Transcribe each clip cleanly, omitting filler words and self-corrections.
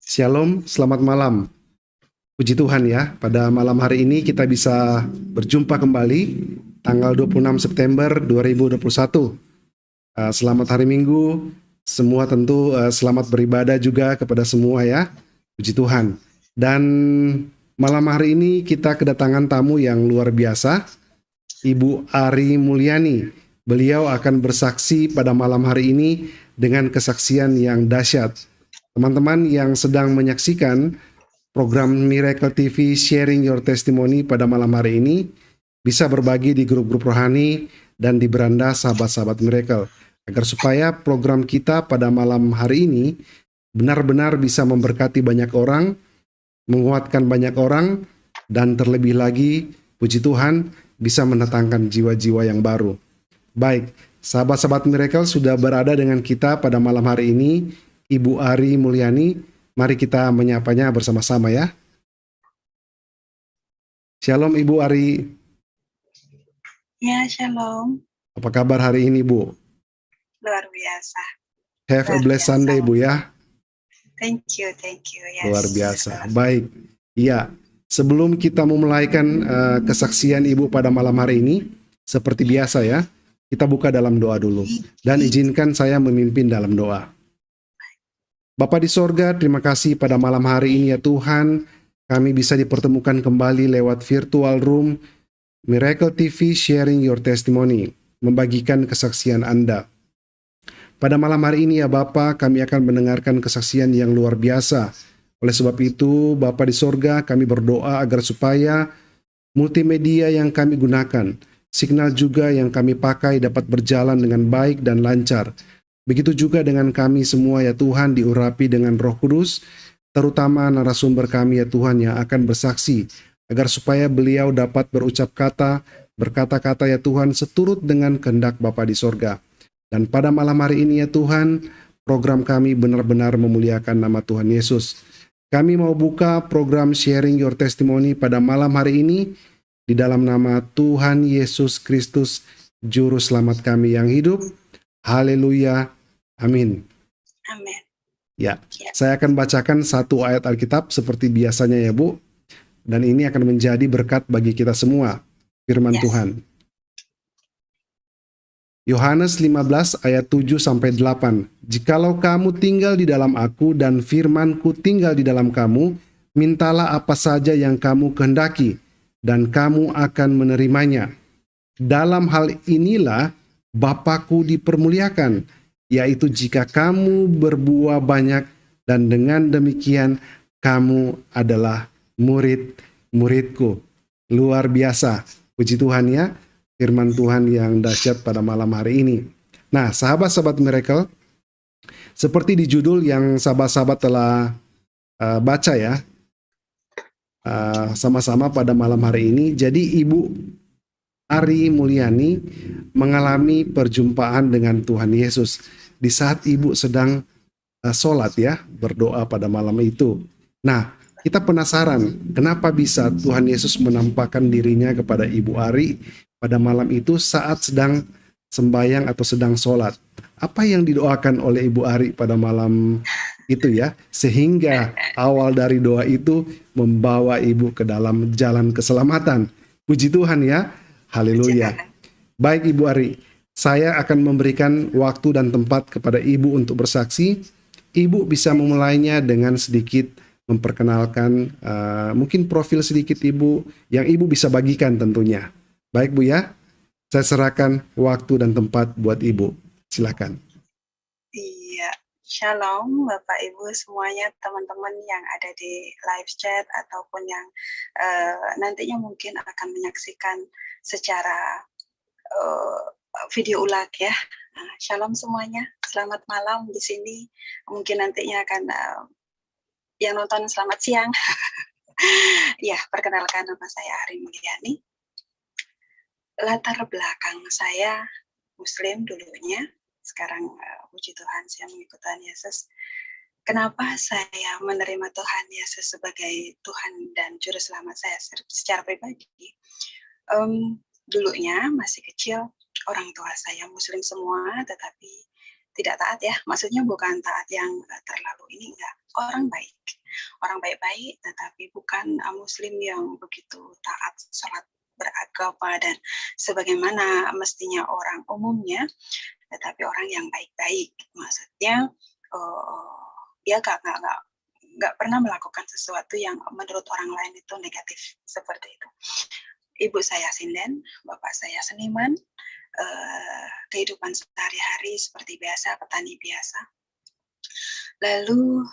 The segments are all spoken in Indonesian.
Shalom, selamat malam. Puji Tuhan ya, pada malam hari ini kita bisa berjumpa kembali tanggal 26 September 2021. Selamat hari Minggu, semua tentu selamat beribadah juga kepada semua ya. Puji Tuhan. Dan malam hari ini kita kedatangan tamu yang luar biasa, Ibu Ari Mulyani. Beliau akan bersaksi pada malam hari ini dengan kesaksian yang dahsyat. Teman-teman yang sedang menyaksikan program Miracle TV Sharing Your Testimony pada malam hari ini bisa berbagi di grup-grup rohani dan di beranda sahabat-sahabat Miracle agar supaya program kita pada malam hari ini benar-benar bisa memberkati banyak orang, menguatkan banyak orang, dan terlebih lagi, puji Tuhan, bisa mendatangkan jiwa-jiwa yang baru. Baik, sahabat-sahabat Miracle sudah berada dengan kita pada malam hari ini, Ibu Ari Mulyani. Mari kita menyapanya bersama-sama ya. Shalom Ibu Ari. Ya, shalom. Apa kabar hari ini Bu? Luar biasa. Have a blessed Sunday Bu ya. Thank you. Yes. Luar biasa. Baik. Iya, sebelum kita memulaikan kesaksian Ibu pada malam hari ini, seperti biasa ya, kita buka dalam doa dulu. Dan izinkan saya memimpin dalam doa. Bapa di sorga, terima kasih pada malam hari ini ya Tuhan, kami bisa dipertemukan kembali lewat virtual room Miracle TV Sharing Your Testimony, membagikan kesaksian Anda. Pada malam hari ini ya Bapa, kami akan mendengarkan kesaksian yang luar biasa. Oleh sebab itu, Bapa di sorga, kami berdoa agar supaya multimedia yang kami gunakan, signal juga yang kami pakai dapat berjalan dengan baik dan lancar. Begitu juga dengan kami semua ya Tuhan, diurapi dengan Roh Kudus, terutama narasumber kami ya Tuhan yang akan bersaksi, agar supaya beliau dapat berucap berkata-kata ya Tuhan seturut dengan kehendak Bapa di sorga. Dan pada malam hari ini ya Tuhan, program kami benar-benar memuliakan nama Tuhan Yesus. Kami mau buka program Sharing Your Testimony pada malam hari ini di dalam nama Tuhan Yesus Kristus, Juru Selamat kami yang hidup. Haleluya. Amin. Amin. Ya, saya akan bacakan satu ayat Alkitab seperti biasanya ya Bu. Dan ini akan menjadi berkat bagi kita semua. Firman Tuhan. Yohanes 15 ayat 7-8. Jikalau kamu tinggal di dalam aku dan firmanku tinggal di dalam kamu, mintalah apa saja yang kamu kehendaki, dan kamu akan menerimanya. Dalam hal inilah Bapa-Ku dipermuliakan, yaitu jika kamu berbuah banyak, dan dengan demikian kamu adalah murid-muridku. Luar biasa. Puji Tuhan ya, firman Tuhan yang dahsyat pada malam hari ini. Nah, sahabat-sahabat Miracle, seperti di judul yang sahabat-sahabat telah baca ya, sama-sama pada malam hari ini. Jadi Ibu Ari Mulyani mengalami perjumpaan dengan Tuhan Yesus di saat Ibu sedang sholat ya, berdoa pada malam itu. Nah, kita penasaran kenapa bisa Tuhan Yesus menampakkan dirinya kepada Ibu Ari pada malam itu saat sedang sembahyang atau sedang sholat. Apa yang didoakan oleh Ibu Ari pada malam itu ya, sehingga awal dari doa itu membawa Ibu ke dalam jalan keselamatan. Puji Tuhan ya. Haleluya. Baik Ibu Ari, saya akan memberikan waktu dan tempat kepada Ibu untuk bersaksi. Ibu bisa memulainya dengan sedikit memperkenalkan mungkin profil sedikit Ibu yang Ibu bisa bagikan tentunya. Baik Bu ya, saya serahkan waktu dan tempat buat Ibu. Silakan. Iya, shalom Bapak Ibu semuanya, teman-teman yang ada di live chat ataupun yang nantinya mungkin akan menyaksikan secara video ulang ya. Shalom semuanya, selamat malam di sini. Mungkin nantinya akan yang nonton selamat siang. Ya, perkenalkan nama saya Ari Mulyani. Latar belakang saya Muslim dulunya. Sekarang puji Tuhan saya mengikuti Tuhan Yesus. Kenapa saya menerima Tuhan Yesus sebagai Tuhan dan Juru Selamat saya secara pribadi? Dulunya masih kecil, orang tua saya Muslim semua, tetapi tidak taat ya. Maksudnya bukan taat yang terlalu ini, enggak. Orang baik. orang baik-baik, tetapi bukan muslim yang begitu taat sholat beragama dan sebagaimana mestinya orang umumnya, tetapi orang yang baik-baik. Maksudnya dia nggak pernah melakukan sesuatu yang menurut orang lain itu negatif seperti itu. Ibu saya sinden, bapak saya seniman, kehidupan sehari-hari seperti biasa, petani biasa. Lalu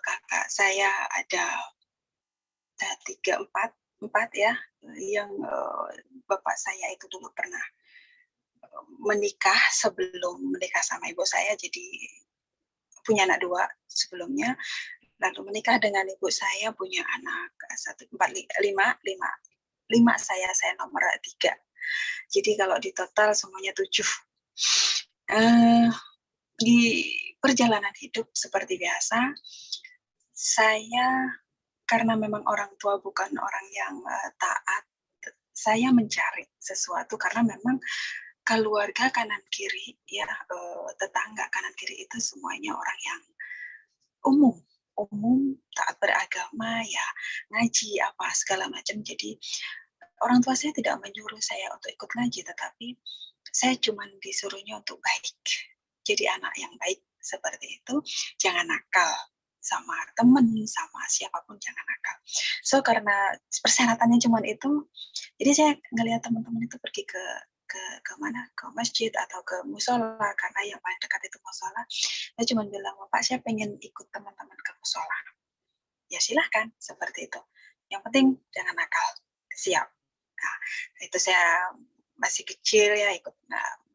kakak saya ada empat ya, yang bapak saya itu dulu pernah menikah sebelum menikah sama ibu saya, jadi punya anak 2 sebelumnya, lalu menikah dengan ibu saya, punya anak 5 saya nomor 3. Jadi kalau di total semuanya 7. Di perjalanan hidup seperti biasa, saya karena memang orang tua bukan orang yang taat, saya mencari sesuatu karena memang keluarga kanan kiri ya, tetangga kanan kiri itu semuanya orang yang umum taat beragama ya, ngaji apa segala macam. Jadi orang tua saya tidak menyuruh saya untuk ikut ngaji, tetapi saya cuma disuruhnya untuk baik. Jadi anak yang baik seperti itu, jangan nakal sama teman, sama siapapun jangan nakal. So karena persyaratannya cuma itu, jadi saya ngelihat teman-teman itu pergi ke mana, ke masjid atau ke musola, karena yang paling dekat itu musola. Saya cuma bilang, Bapak saya pengen ikut teman-teman ke musola. Ya silahkan, seperti itu. Yang penting jangan nakal, siap. Nah, itu saya masih kecil ya, ikut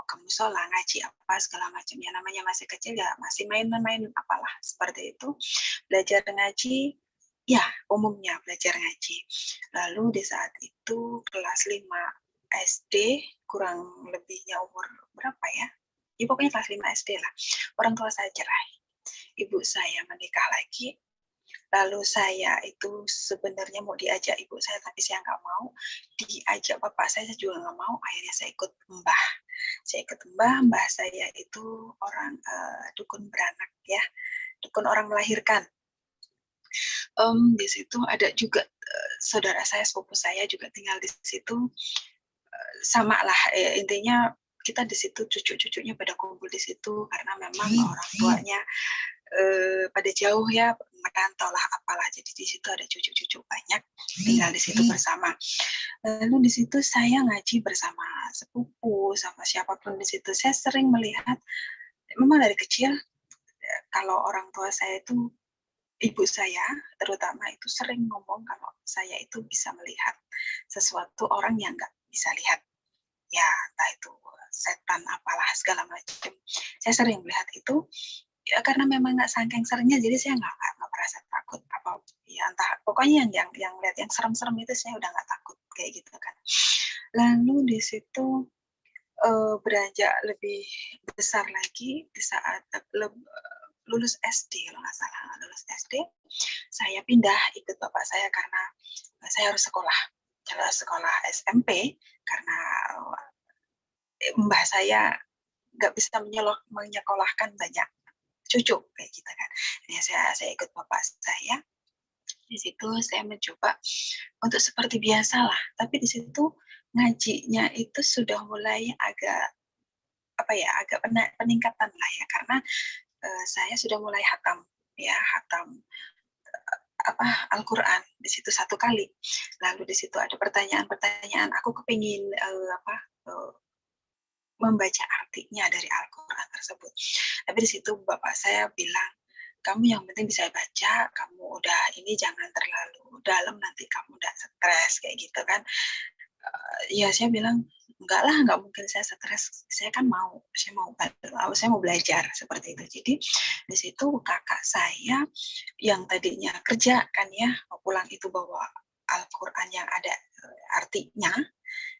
ke musola, ngaji apa segala macam. Ya namanya masih kecil ya, masih main-main apalah seperti itu. Belajar ngaji, ya umumnya belajar ngaji. Lalu di saat itu kelas 5 SD, kurang lebihnya umur berapa ya? Ya pokoknya kelas 5 SD lah. Orang tua saya cerai. Ibu saya menikah lagi. Lalu saya itu sebenarnya mau diajak ibu saya, tapi saya nggak mau. Diajak bapak saya juga nggak mau. Akhirnya saya ikut mbah. Saya ikut mbah saya itu orang dukun beranak ya, dukun orang melahirkan. Di situ ada juga saudara saya, sepupu saya juga tinggal di situ. Sama lah, intinya kita di situ, cucu-cucunya pada kumpul di situ karena memang orang tuanya pada jauh ya, merantau lah apalah, jadi di situ ada cucu-cucu banyak tinggal di situ bersama. Lalu di situ saya ngaji bersama sepupu, sama siapapun di situ. Saya sering melihat, memang dari kecil kalau orang tua saya itu, ibu saya terutama itu sering ngomong kalau saya itu bisa melihat sesuatu orang yang nggak bisa lihat. Ya entah itu setan apalah segala macam. Saya sering melihat itu. Ya karena memang nggak saking seringnya, jadi saya nggak merasa takut apa ya, entah pokoknya yang lihat yang serem-serem itu saya udah nggak takut kayak gitu kan. Lalu di situ beranjak lebih besar lagi di saat lulus SD, kalau nggak salah lulus SD, saya pindah ikut bapak saya karena saya harus sekolah SMP karena mbah saya nggak bisa menyekolahkan banyak cucu kayak gitu kan. Ini saya ikut bapak saya. Di situ saya mencoba untuk seperti biasa lah, tapi di situ ngajinya itu sudah mulai agak agak peningkatan lah ya, karena saya sudah mulai hatam Al-Quran di situ 1 kali. Lalu di situ ada pertanyaan-pertanyaan, aku kepingin membaca artinya dari Al-Quran tersebut. Tapi di situ bapak saya bilang, kamu yang penting bisa baca, kamu udah ini jangan terlalu dalam, nanti kamu udah stres kayak gitu kan. Ya saya bilang, enggak lah, enggak mungkin saya stres, saya mau belajar seperti itu. Jadi di situ kakak saya yang tadinya kerja kan ya, pulang itu bawa Al-Quran yang ada artinya,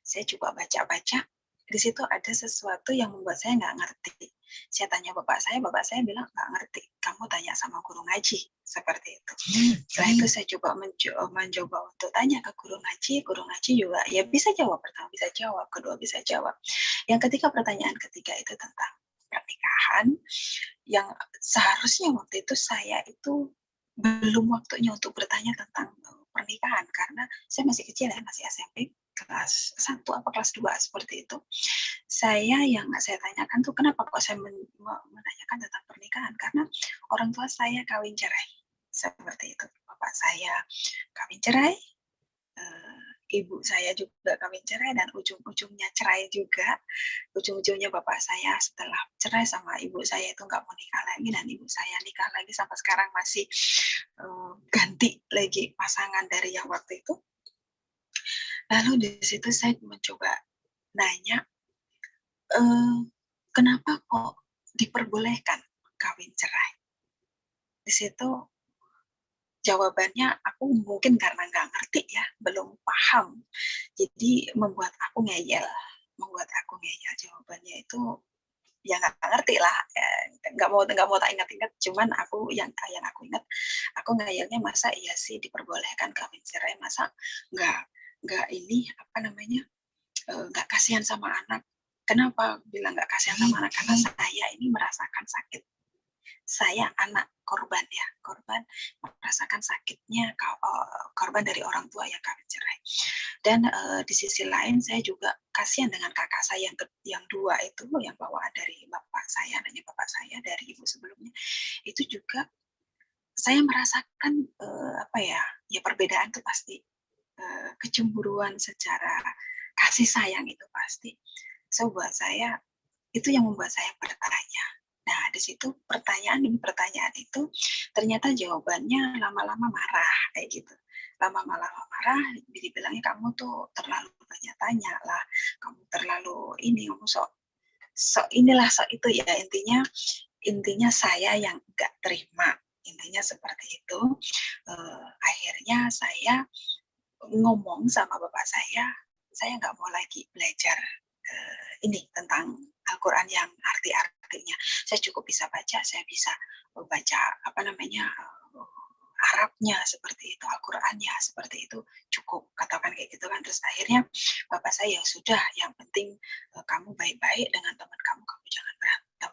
saya coba baca-baca. Di situ ada sesuatu yang membuat saya nggak ngerti. Saya tanya bapak saya bilang nggak ngerti. Kamu tanya sama guru ngaji, seperti itu. Setelah itu saya coba mencoba untuk tanya ke guru ngaji juga ya bisa jawab, pertama bisa jawab, kedua bisa jawab. Yang pertanyaan ketiga itu tentang pernikahan, yang seharusnya waktu itu saya itu belum waktunya untuk bertanya tentang pernikahan karena saya masih kecil ya, masih SMP kelas 1 apa kelas 2 seperti itu. Yang saya tanyakan tuh kenapa kok saya menanyakan tentang pernikahan, karena orang tua saya kawin cerai. Seperti itu. Bapak saya kawin cerai, ibu saya juga kawin cerai, dan ujung-ujungnya cerai juga. Ujung-ujungnya bapak saya setelah cerai sama ibu saya itu nggak mau nikah lagi, dan ibu saya nikah lagi sampai sekarang masih ganti lagi pasangan dari yang waktu itu. Lalu di situ saya mencoba nanya, kenapa kok diperbolehkan kawin cerai? Di situ jawabannya aku mungkin karena nggak ngerti ya, belum paham. Jadi membuat aku ngeyel. Jawabannya itu ya nggak ngerti lah, nggak mau tak ingat-ingat. Cuman yang aku ingat, aku ngeyelnya masa iya sih diperbolehkan kawin cerai, masa nggak nggak ini apa namanya nggak kasihan sama anak. Kenapa bilang nggak kasihan sama anak? Karena saya ini merasakan sakit. Saya anak korban ya, korban merasakan sakitnya korban dari orang tua yang kawin cerai. Dan di sisi lain saya juga kasihan dengan kakak saya yang dua itu, yang bawaan dari bapak saya, nanya bapak saya dari ibu sebelumnya. Itu juga saya merasakan apa ya perbedaan itu pasti, kecemburuan secara kasih sayang itu pasti. So buat saya itu yang membuat saya bertanya. Nah, di situ pertanyaan itu ternyata jawabannya lama-lama marah kayak gitu. Lama-lama marah, dibilangnya kamu tuh terlalu banyak tanya lah, kamu terlalu ini, kamu sok inilah sok itu ya, intinya saya yang nggak terima, intinya seperti itu. Akhirnya saya ngomong sama bapak saya nggak mau lagi belajar ini tentang Al-Quran yang artinya. Saya cukup bisa baca, saya bisa baca apa namanya Arabnya seperti itu, Al-Qurannya seperti itu, cukup katakan kayak gitu kan. Terus akhirnya bapak saya, sudah, yang penting kamu baik-baik dengan teman kamu jangan berantem.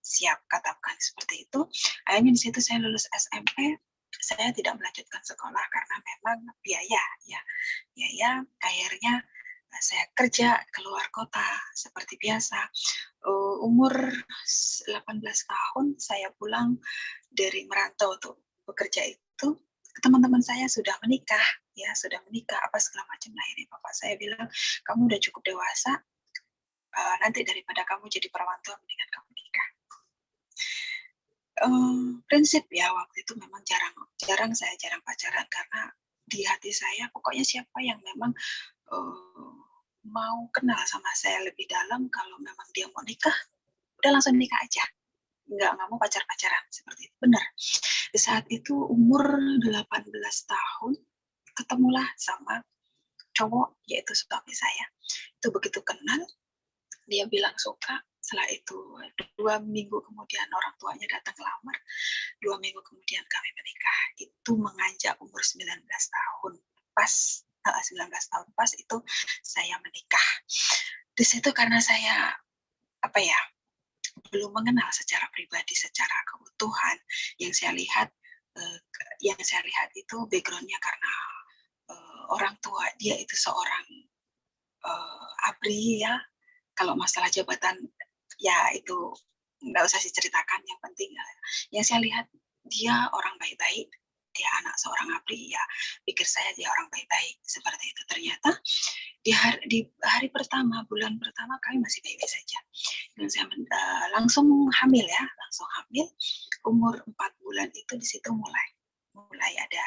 Siap, katakan seperti itu. Akhirnya di situ saya lulus SMP. Saya tidak melanjutkan sekolah karena memang biaya. Akhirnya saya kerja keluar kota seperti biasa. Umur 18 tahun saya pulang dari merantau untuk bekerja itu, teman-teman saya sudah menikah, apa segala macam. Nah, ini bapak saya bilang, kamu udah cukup dewasa, nanti daripada kamu jadi perawan tua, mendingan kamu nikah. Prinsip ya, waktu itu memang jarang pacaran, karena di hati saya pokoknya siapa yang memang mau kenal sama saya lebih dalam, kalau memang dia mau nikah, udah langsung nikah aja. Nggak mau pacaran seperti itu. Benar. Di saat itu umur 18 tahun, ketemulah sama cowok, yaitu suami saya. Itu begitu kenal, dia bilang suka. Setelah itu 2 minggu kemudian orang tuanya datang lamar. 2 minggu kemudian kami menikah. Itu menganjak umur 19 tahun. Pas 19 tahun pas itu saya menikah. Di situ karena saya belum mengenal secara pribadi, secara keutuhan, yang saya lihat itu backgroundnya karena orang tua dia itu seorang ABRI ya. Kalau masalah jabatan ya itu nggak usah diceritakan, yang penting yang saya lihat dia orang baik-baik, dia anak seorang ABRI ya, pikir saya dia orang baik-baik seperti itu. Ternyata di hari pertama, bulan pertama kami masih baik-baik saja. Dan saya langsung hamil. Umur 4 bulan itu di situ mulai ada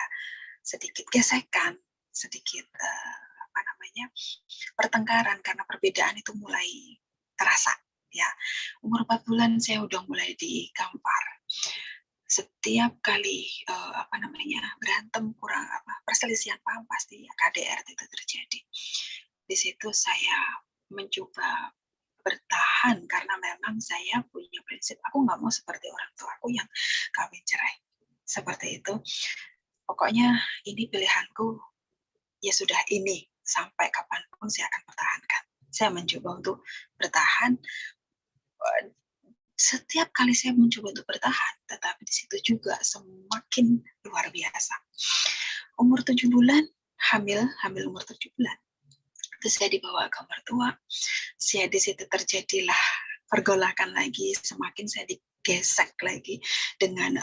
sedikit gesekan, sedikit pertengkaran, karena perbedaan itu mulai terasa ya. Umur 4 bulan saya udah mulai digampar. Setiap kali berantem, perselisihan paham, pasti ya, KDRT itu terjadi. Di situ saya mencoba bertahan karena memang saya punya prinsip, aku nggak mau seperti orang tua aku yang kawin cerai seperti itu. Pokoknya ini pilihanku, ya sudah, ini sampai kapanpun saya akan pertahankan. Saya mencoba untuk bertahan. Setiap kali saya mencoba untuk bertahan, tetapi di situ juga semakin luar biasa. Umur 7 bulan, hamil umur 7 bulan. Terus saya dibawa ke mertua, saya di situ terjadilah pergolakan lagi, semakin saya digesek lagi dengan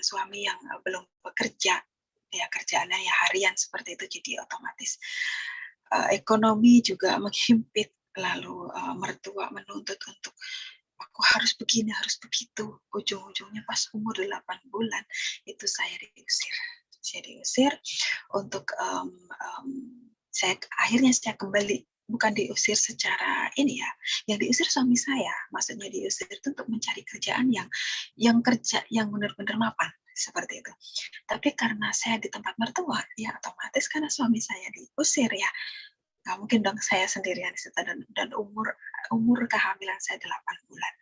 suami yang belum bekerja, ya kerjaannya ya harian seperti itu, jadi otomatis ekonomi juga menghimpit, lalu mertua menuntut untuk aku harus begini, harus begitu. Ujung-ujungnya pas umur 8 bulan itu saya diusir untuk akhirnya saya kembali, bukan diusir secara ini ya, yang diusir suami saya, maksudnya diusir itu untuk mencari kerjaan yang kerja yang benar-benar mapan seperti itu. Tapi karena saya di tempat mertua, ya otomatis karena suami saya diusir ya, nggak mungkin dong saya sendirian di situ, dan umur kehamilan saya 8 bulan.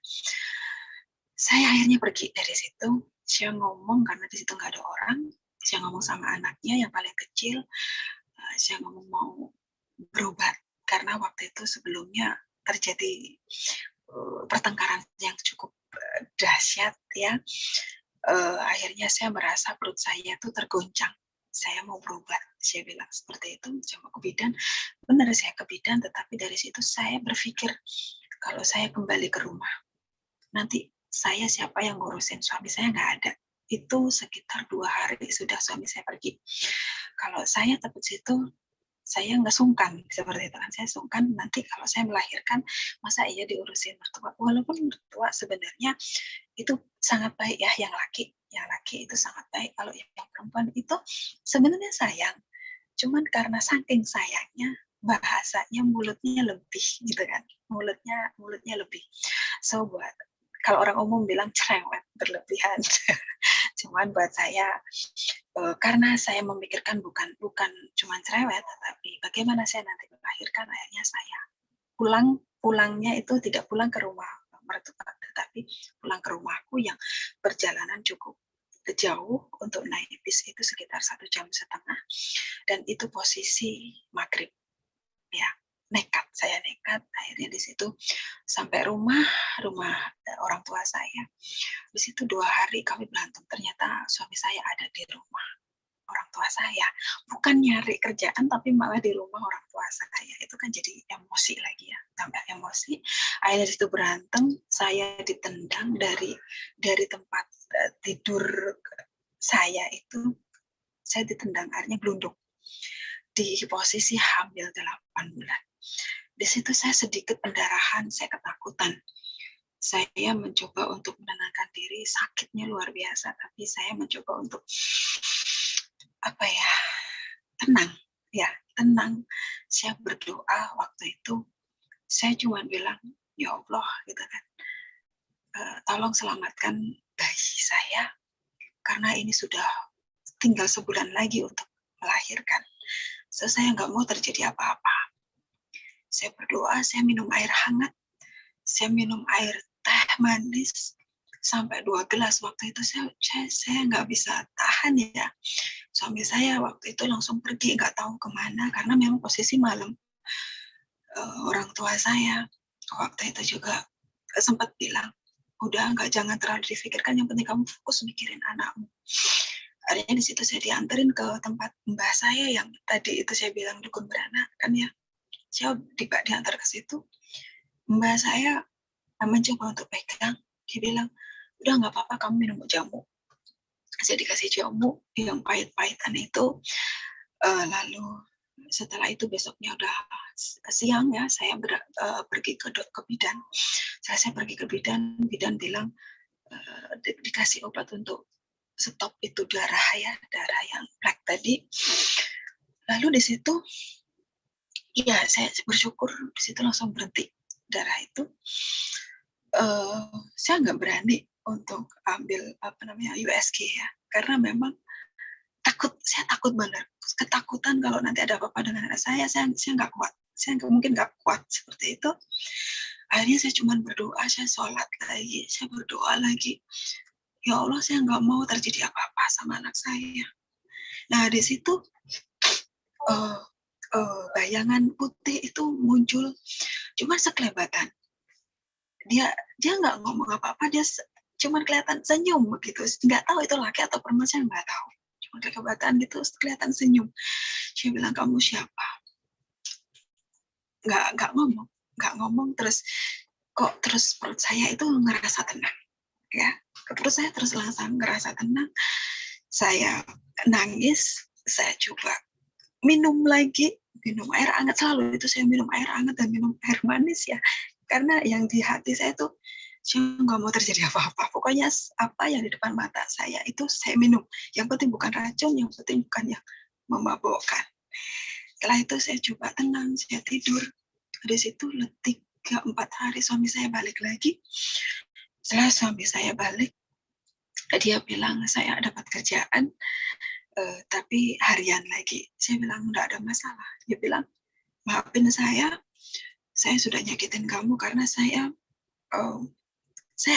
Saya akhirnya pergi dari situ, saya ngomong karena di situ nggak ada orang, saya ngomong sama anaknya yang paling kecil, saya ngomong mau berobat karena waktu itu sebelumnya terjadi pertengkaran yang cukup dahsyat ya. Akhirnya saya merasa perut saya tuh tergoncang. Saya mau berobat, saya bilang seperti itu, saya mau ke bidan. Benar saya ke bidan, tetapi dari situ saya berpikir kalau saya kembali ke rumah, nanti saya siapa yang ngurusin, suami saya nggak ada. Itu sekitar 2 hari sudah suami saya pergi. Kalau saya tetap situ, saya nggak sungkan seperti itu kan, saya sungkan nanti kalau saya melahirkan masa iya diurusin mertua, walaupun mertua sebenarnya itu sangat baik ya, yang laki itu sangat baik, kalau yang perempuan itu sebenarnya sayang, cuman karena saking sayangnya bahasanya mulutnya lebih gitu kan, mulutnya lebih, so buat kalau orang umum bilang cerewet berlebihan. Cuman buat saya karena saya memikirkan bukan cuma cerewet, tetapi bagaimana saya nanti melahirkan, akhirnya saya pulangnya itu tidak pulang ke rumah mertua, tetapi pulang ke rumahku yang perjalanan cukup jauh, untuk naik bis itu sekitar 1,5 jam, dan itu posisi maghrib ya. Saya nekat akhirnya di situ sampai rumah orang tua saya. Di situ 2 hari kami berantem, ternyata suami saya ada di rumah orang tua saya, bukan nyari kerjaan tapi malah di rumah orang tua saya. Itu kan jadi emosi lagi ya, tambah emosi. Akhirnya di situ berantem, saya ditendang dari tempat tidur saya itu, saya ditendang, akhirnya gelundung di posisi hamil 8 bulan. Di situ saya sedikit pendarahan, saya ketakutan. Saya mencoba untuk menenangkan diri, sakitnya luar biasa, tapi saya mencoba untuk tenang. Saya berdoa waktu itu, saya cuma bilang, ya Allah gitu kan, tolong selamatkan bayi saya, karena ini sudah tinggal sebulan lagi untuk melahirkan. So, saya nggak mau terjadi apa-apa. Saya berdoa, saya minum air hangat, saya minum air teh manis sampai 2 gelas. Waktu itu saya nggak bisa tahan ya. Suami saya waktu itu langsung pergi, nggak tahu kemana, karena memang posisi malam. Orang tua saya waktu itu juga sempat bilang, udah jangan terlalu difikirkan, yang penting kamu fokus mikirin anakmu. Akhirnya di situ saya dianterin ke tempat mbah saya yang tadi itu saya bilang dukun beranak kan ya. Saya diantar ke situ, mbah saya mencoba untuk pegang, dia bilang, udah nggak apa-apa, kamu minum jamu. Saya dikasih jamu yang pahit-pahitan itu, lalu setelah itu besoknya udah siang ya, saya pergi ke bidan. Saya pergi ke bidan bilang dikasih obat untuk stop itu darah yang black tadi. Lalu di situ ya saya bersyukur di situ langsung berhenti darah itu. Saya nggak berani untuk ambil USG ya, karena memang saya takut banget, ketakutan kalau nanti ada apa-apa dengan anak saya nggak kuat, saya mungkin nggak kuat seperti itu. Akhirnya saya cuma berdoa, saya sholat lagi, saya berdoa lagi, ya Allah, saya nggak mau terjadi apa-apa sama anak saya. Nah di situ bayangan putih itu muncul, cuma sekelebatan. Dia nggak ngomong apa-apa, dia cuman kelihatan senyum begitu, nggak tahu itu laki atau perempuan, saya nggak tahu, cuma kelihatan gitu, kelihatan senyum. Saya bilang, kamu siapa? Nggak ngomong, terus kok terus perut saya itu ngerasa tenang, ya, perut saya terus langsung ngerasa tenang. Saya nangis, saya coba minum lagi, minum air hangat, selalu itu saya minum air hangat dan minum air manis ya, karena yang di hati saya tuh, saya nggak mau terjadi apa-apa, pokoknya apa yang di depan mata saya itu saya minum, yang penting bukan racun, yang penting bukan yang memabukkan. Setelah itu saya coba tenang, saya tidur. Dari situ 3-4 hari suami saya balik lagi. Setelah suami saya balik, dia bilang, saya dapat kerjaan, tapi harian lagi. Saya bilang, enggak ada masalah. Dia bilang, maafin saya sudah nyakitin kamu karena saya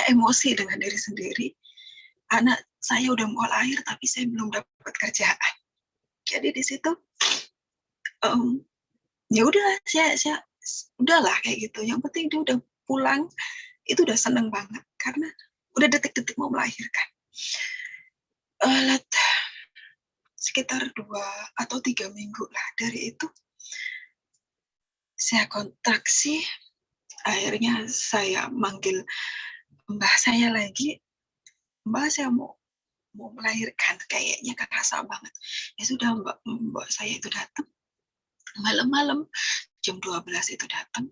emosi dengan diri sendiri. Anak saya udah mau lahir, tapi saya belum dapat kerjaan. Jadi di situ, ya udah, saya udahlah kayak gitu. Yang penting dia udah pulang, itu udah seneng banget karena udah detik-detik mau melahirkan. Sekitar 2 atau 3 minggu lah dari itu, saya kontraksi. Akhirnya saya manggil mbah saya lagi, mbah saya mau melahirkan, kayaknya kerasa banget. Ya sudah, mbak saya itu datang malam-malam jam 12 itu datang.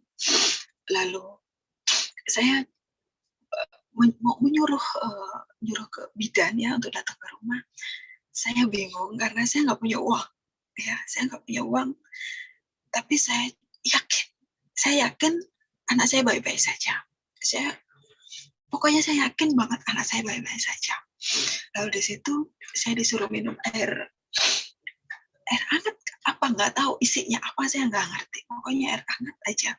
Lalu saya mau nyuruh ke bidan ya untuk datang ke rumah. Saya bingung karena saya nggak punya uang, ya, saya nggak punya uang. Tapi saya yakin anak saya baik-baik saja. Pokoknya saya yakin banget anak saya baik-baik saja. Lalu di situ saya disuruh minum air hangat, apa nggak tahu isinya apa, saya nggak ngerti. Pokoknya air hangat aja.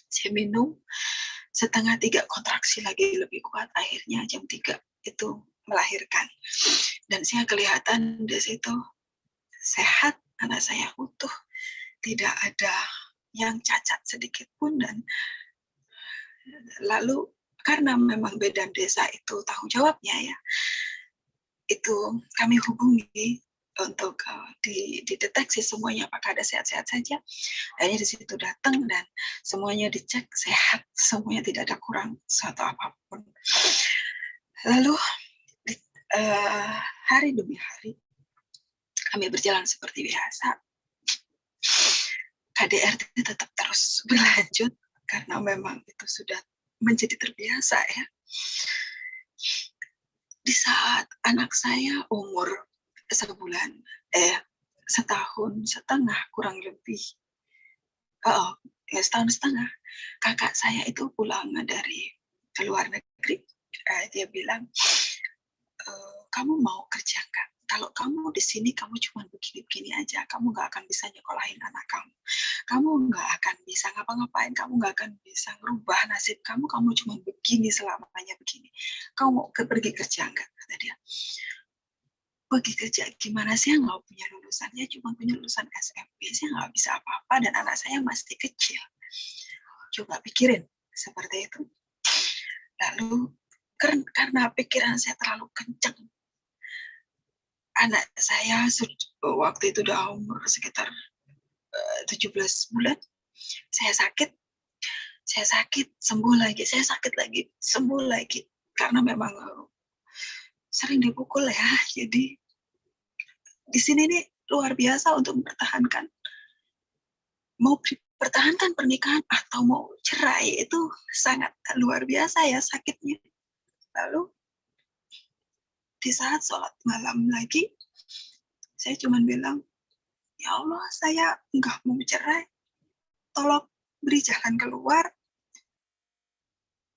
Saya minum, 2:30 kontraksi lagi lebih kuat. Akhirnya jam 3 itu melahirkan. Dan saya kelihatan di situ sehat, anak saya utuh, tidak ada yang cacat sedikit pun. Dan lalu karena memang bidan desa itu tanggung jawabnya ya, itu kami hubungi untuk dideteksi semuanya apakah ada sehat-sehat saja. Akhirnya di situ datang dan semuanya dicek sehat, semuanya tidak ada kurang suatu apapun. Lalu hari demi hari kami berjalan seperti biasa. KDRT tetap terus berlanjut karena memang itu sudah menjadi terbiasa ya. Di saat anak saya umur setahun setengah kurang lebih, setahun setengah, kakak saya itu pulang dari luar negeri. Dia bilang, kamu mau kerja nggak? Kalau kamu di sini kamu cuma begini-begini aja, kamu nggak akan bisa nyekolahin anak kamu. Kamu nggak akan bisa ngapa-ngapain, kamu nggak akan bisa merubah nasib kamu, kamu cuma begini selamanya begini. Kamu mau pergi kerja nggak? Kata dia. Pergi kerja gimana, saya nggak punya lulusannya, cuma punya lulusan SMP, saya nggak bisa apa-apa dan anak saya masih kecil. Coba pikirin seperti itu. Lalu karena pikiran saya terlalu kencang, anak saya waktu itu udah umur sekitar 17 bulan. Saya sakit, sembuh lagi, saya sakit lagi, sembuh lagi. Karena memang sering dipukul ya, jadi di sini nih luar biasa untuk mempertahankan. Mau pertahankan pernikahan atau mau cerai itu sangat luar biasa ya sakitnya. Lalu di saat sholat malam lagi, saya cuma bilang, ya Allah, saya nggak mau cerai, tolong beri jalan keluar.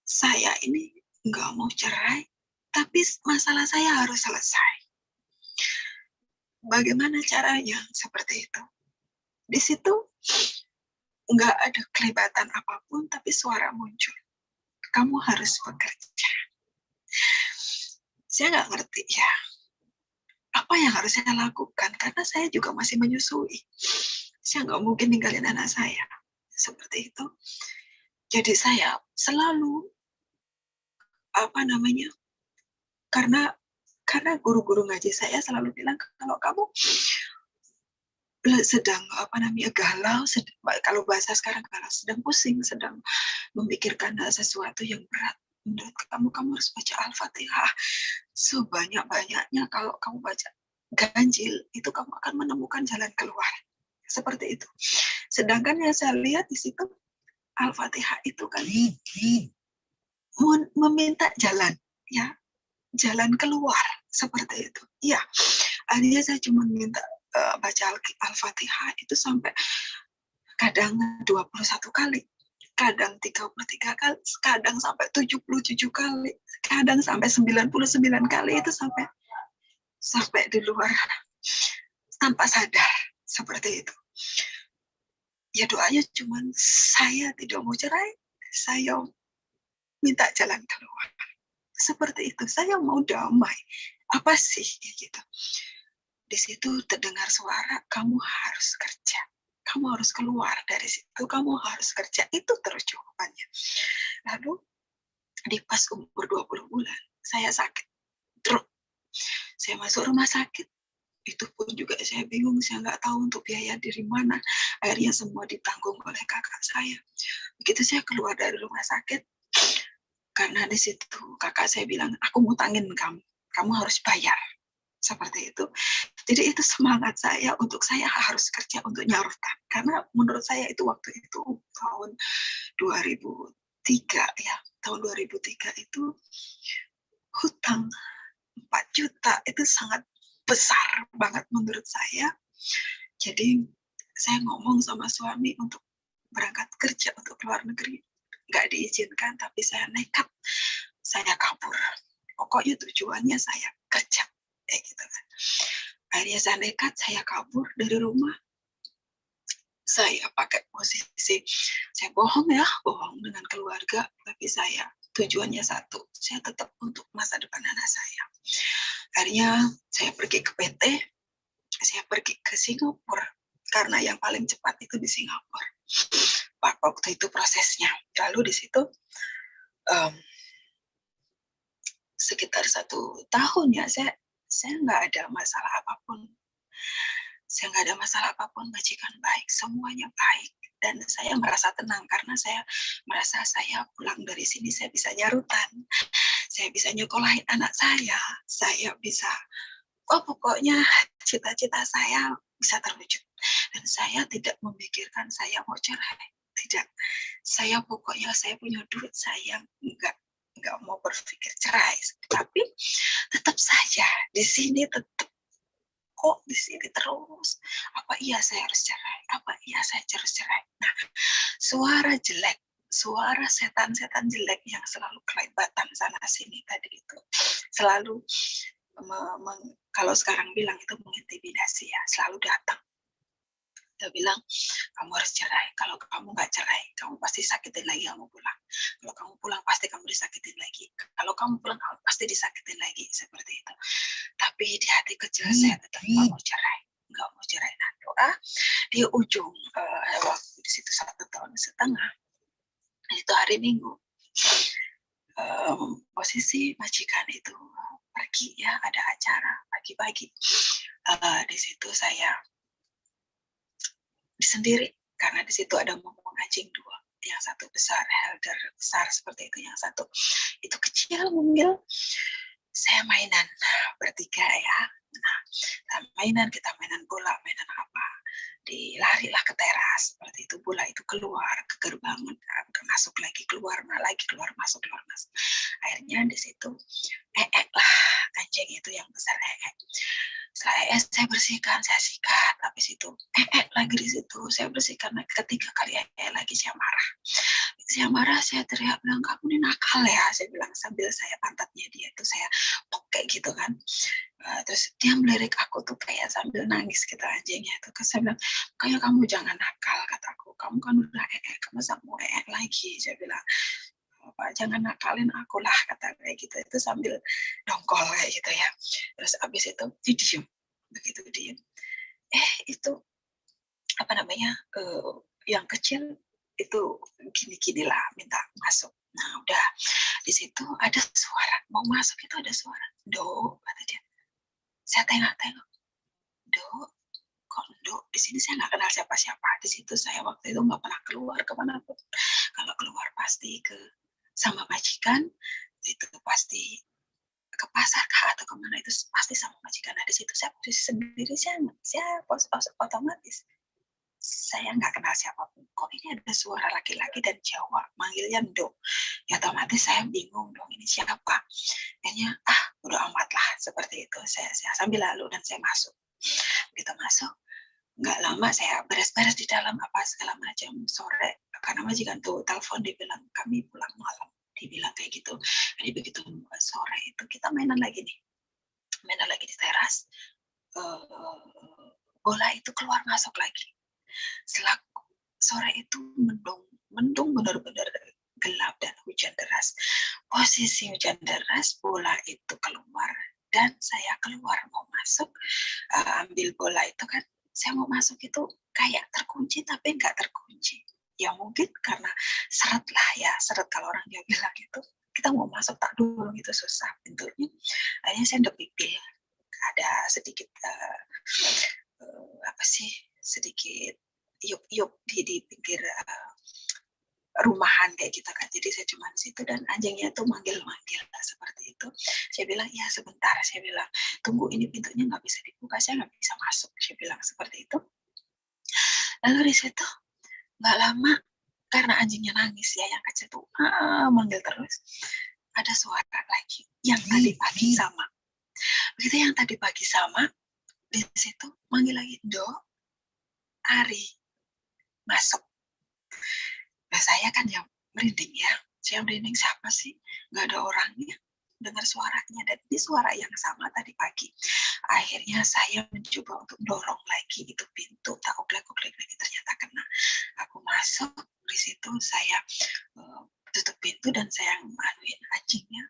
Saya ini nggak mau cerai, tapi masalah saya harus selesai. Bagaimana caranya? Seperti itu. Di situ nggak ada kelibatan apapun, tapi suara muncul. Kamu harus bekerja. Saya nggak ngerti ya, apa yang harus saya lakukan, karena saya juga masih menyusui. Saya nggak mungkin ninggalin anak saya. Seperti itu. Jadi saya selalu, karena guru-guru ngaji saya selalu bilang kalau kamu sedang galau, kalau bahasa sekarang galau, sedang pusing, sedang memikirkan sesuatu yang berat, menurut kamu harus baca Al-Fatihah sebanyak-banyaknya. Kalau kamu baca ganjil, itu kamu akan menemukan jalan keluar. Seperti itu. Sedangkan yang saya lihat di situ, Al-Fatihah itu kan meminta jalan, ya, jalan keluar, seperti itu. Ya, akhirnya saya cuma minta baca Al-Fatihah itu sampai kadang 21 kali, kadang 33 kali, kadang sampai 77 kali, kadang sampai 99 kali, itu sampai di luar tanpa sadar, seperti itu. Ya doanya cuman saya tidak mau cerai, saya minta jalan keluar. Seperti itu, saya mau damai. Apa sih gitu? Di situ terdengar suara, kamu harus kerja. Kamu harus keluar dari situ, kamu harus kerja. Itu terus jawabannya. Lalu di pas umur 20 bulan, saya sakit. Terus saya masuk rumah sakit. Itu pun juga saya bingung, saya nggak tahu untuk biaya dari mana. Akhirnya semua ditanggung oleh kakak saya. Begitu saya keluar dari rumah sakit, karena di situ kakak saya bilang, aku ngutangin kamu, kamu harus bayar. Seperti itu. Jadi itu semangat saya untuk saya harus kerja untuk nyalurkan. Karena menurut saya itu waktu itu tahun 2003 ya. Tahun 2003 itu hutang 4 juta itu sangat besar banget menurut saya. Jadi saya ngomong sama suami untuk berangkat kerja untuk keluar negeri. Nggak diizinkan, tapi saya nekat. Saya kabur. Pokoknya tujuannya saya kerja. Gitu kan. Akhirnya saya nekat, saya kabur dari rumah. Saya pakai posisi, saya bohong dengan keluarga, tapi saya tujuannya satu, saya tetap untuk masa depan anak saya. Akhirnya saya pergi ke PT, saya pergi ke Singapura, karena yang paling cepat itu di Singapura. Waktu itu prosesnya. Lalu di situ sekitar 1 tahun ya, saya nggak ada masalah apapun. Saya nggak ada masalah apapun, majikan baik, semuanya baik. Dan saya merasa tenang karena saya merasa saya pulang dari sini, saya bisa nyarutan, saya bisa nyekolahin anak saya bisa, pokoknya cita-cita saya bisa terwujud. Dan saya tidak memikirkan saya mau cerai, tidak. Saya pokoknya saya punya duit, saya nggak mau berpikir cerai. Tapi tetap saja di sini tetap kok di sini terus. Apa iya saya harus cerai? Apa iya saya harus cerai? Nah, suara jelek, suara setan-setan jelek yang selalu kelebatan sana sini tadi itu selalu kalau sekarang bilang itu mengintimidasi ya, selalu datang. Dia bilang, kamu harus cerai. Kalau kamu nggak cerai, kamu pasti sakitin lagi kamu pulang. Kalau kamu pulang, pasti kamu disakitin lagi. Kalau kamu pulang, kamu pasti disakitin lagi. Seperti itu. Tapi di hati kecil saya tetap nggak mau cerai. Nggak mau cerai. Nah, doa di ujung waktu di situ 1,5 tahun. Itu hari Minggu. Posisi majikan itu pergi ya, ada acara pagi-pagi. Di situ saya sendiri, karena di situ ada momong anjing 2, yang satu besar, helder besar seperti itu, yang satu itu kecil mungil. Saya mainan bertiga ya, nah kita mainan bola, mainan apa, dilarilah ke teras seperti itu, bola itu keluar ke gerbang, masuk lagi keluar masuk. Akhirnya di situ lah anjing itu yang besar. Setelah saya bersihkan, saya sikat, habis itu lagi di situ saya bersihkan, ketiga kali lagi saya marah, saya teriak bilang, kamu ini nakal ya, saya bilang sambil saya pantatnya dia itu saya kayak gitu kan. Terus dia melirik aku tuh kayak sambil nangis gitu anjingnya itu. Saya bilang, kayak kamu jangan nakal, kataku, kamu kan udah kamu mau lagi, saya bilang, Pak, jangan nakalin aku lah, kata kayak gitu. Itu sambil dongkol kayak gitu ya. Terus abis itu dia diem, begitu diem. Itu apa namanya, yang kecil itu gini-ginilah minta masuk. Nah udah di situ ada suara mau masuk, itu ada suara do, kata dia. Saya tengok-tengok, do, kok do, di sini saya nggak kenal siapa-siapa. Di situ saya waktu itu nggak pernah keluar kemanapun. Kalau keluar pasti ke sama majikan, itu pasti ke pasar kah atau kemana, itu pasti sama majikan. Nah di situ saya posisi sendiri, saya otomatis saya nggak kenal siapapun. Kok ini ada suara laki-laki dan Jawa, manggilnya do. Ya otomatis saya bingung dong, ini siapa. Kayaknya udah amat lah, seperti itu. Saya sambil lalu dan saya masuk. Begitu masuk, nggak lama saya beres-beres di dalam apa segala macam. Sore, karena majikan tuh telepon, dibilang kami pulang malam. Dibilang kayak gitu. Jadi begitu sore itu kita mainan lagi nih. Mainan lagi di teras. Bola itu keluar masuk lagi. Setelah sore itu mendung benar-benar gelap dan hujan deras. Posisi hujan deras, bola itu keluar dan saya keluar mau masuk, ambil bola itu kan, saya mau masuk itu kayak terkunci tapi nggak terkunci. Ya mungkin karena seret lah ya, seret kalau orang Jawa bilang gitu. Kita mau masuk tak dulu gitu, susah pintunya. Akhirnya saya ndepipil, ada sedikit sedikit yuk di pinggir rumahan kayak gitu kan. Jadi saya cuma di situ dan anjingnya tuh manggil-manggil seperti itu. Saya bilang, ya sebentar, saya bilang, tunggu, ini pintunya nggak bisa dibuka, saya nggak bisa masuk, saya bilang seperti itu. Lalu di situ nggak lama, karena anjingnya nangis ya, yang kecil tuh manggil terus. Ada suara lagi yang tadi pagi sama. Begitu yang tadi pagi sama, di situ manggil lagi, do, Ari, masuk. Nah saya kan yang merinding ya, saya merinding, siapa sih, nggak ada orangnya, dengar suaranya, dan ini suara yang sama tadi pagi. Akhirnya saya mencoba untuk dorong lagi itu pintu, tak uklek-uklek lagi, ternyata kena. Aku masuk, di situ saya tutup pintu dan saya manuin anjingnya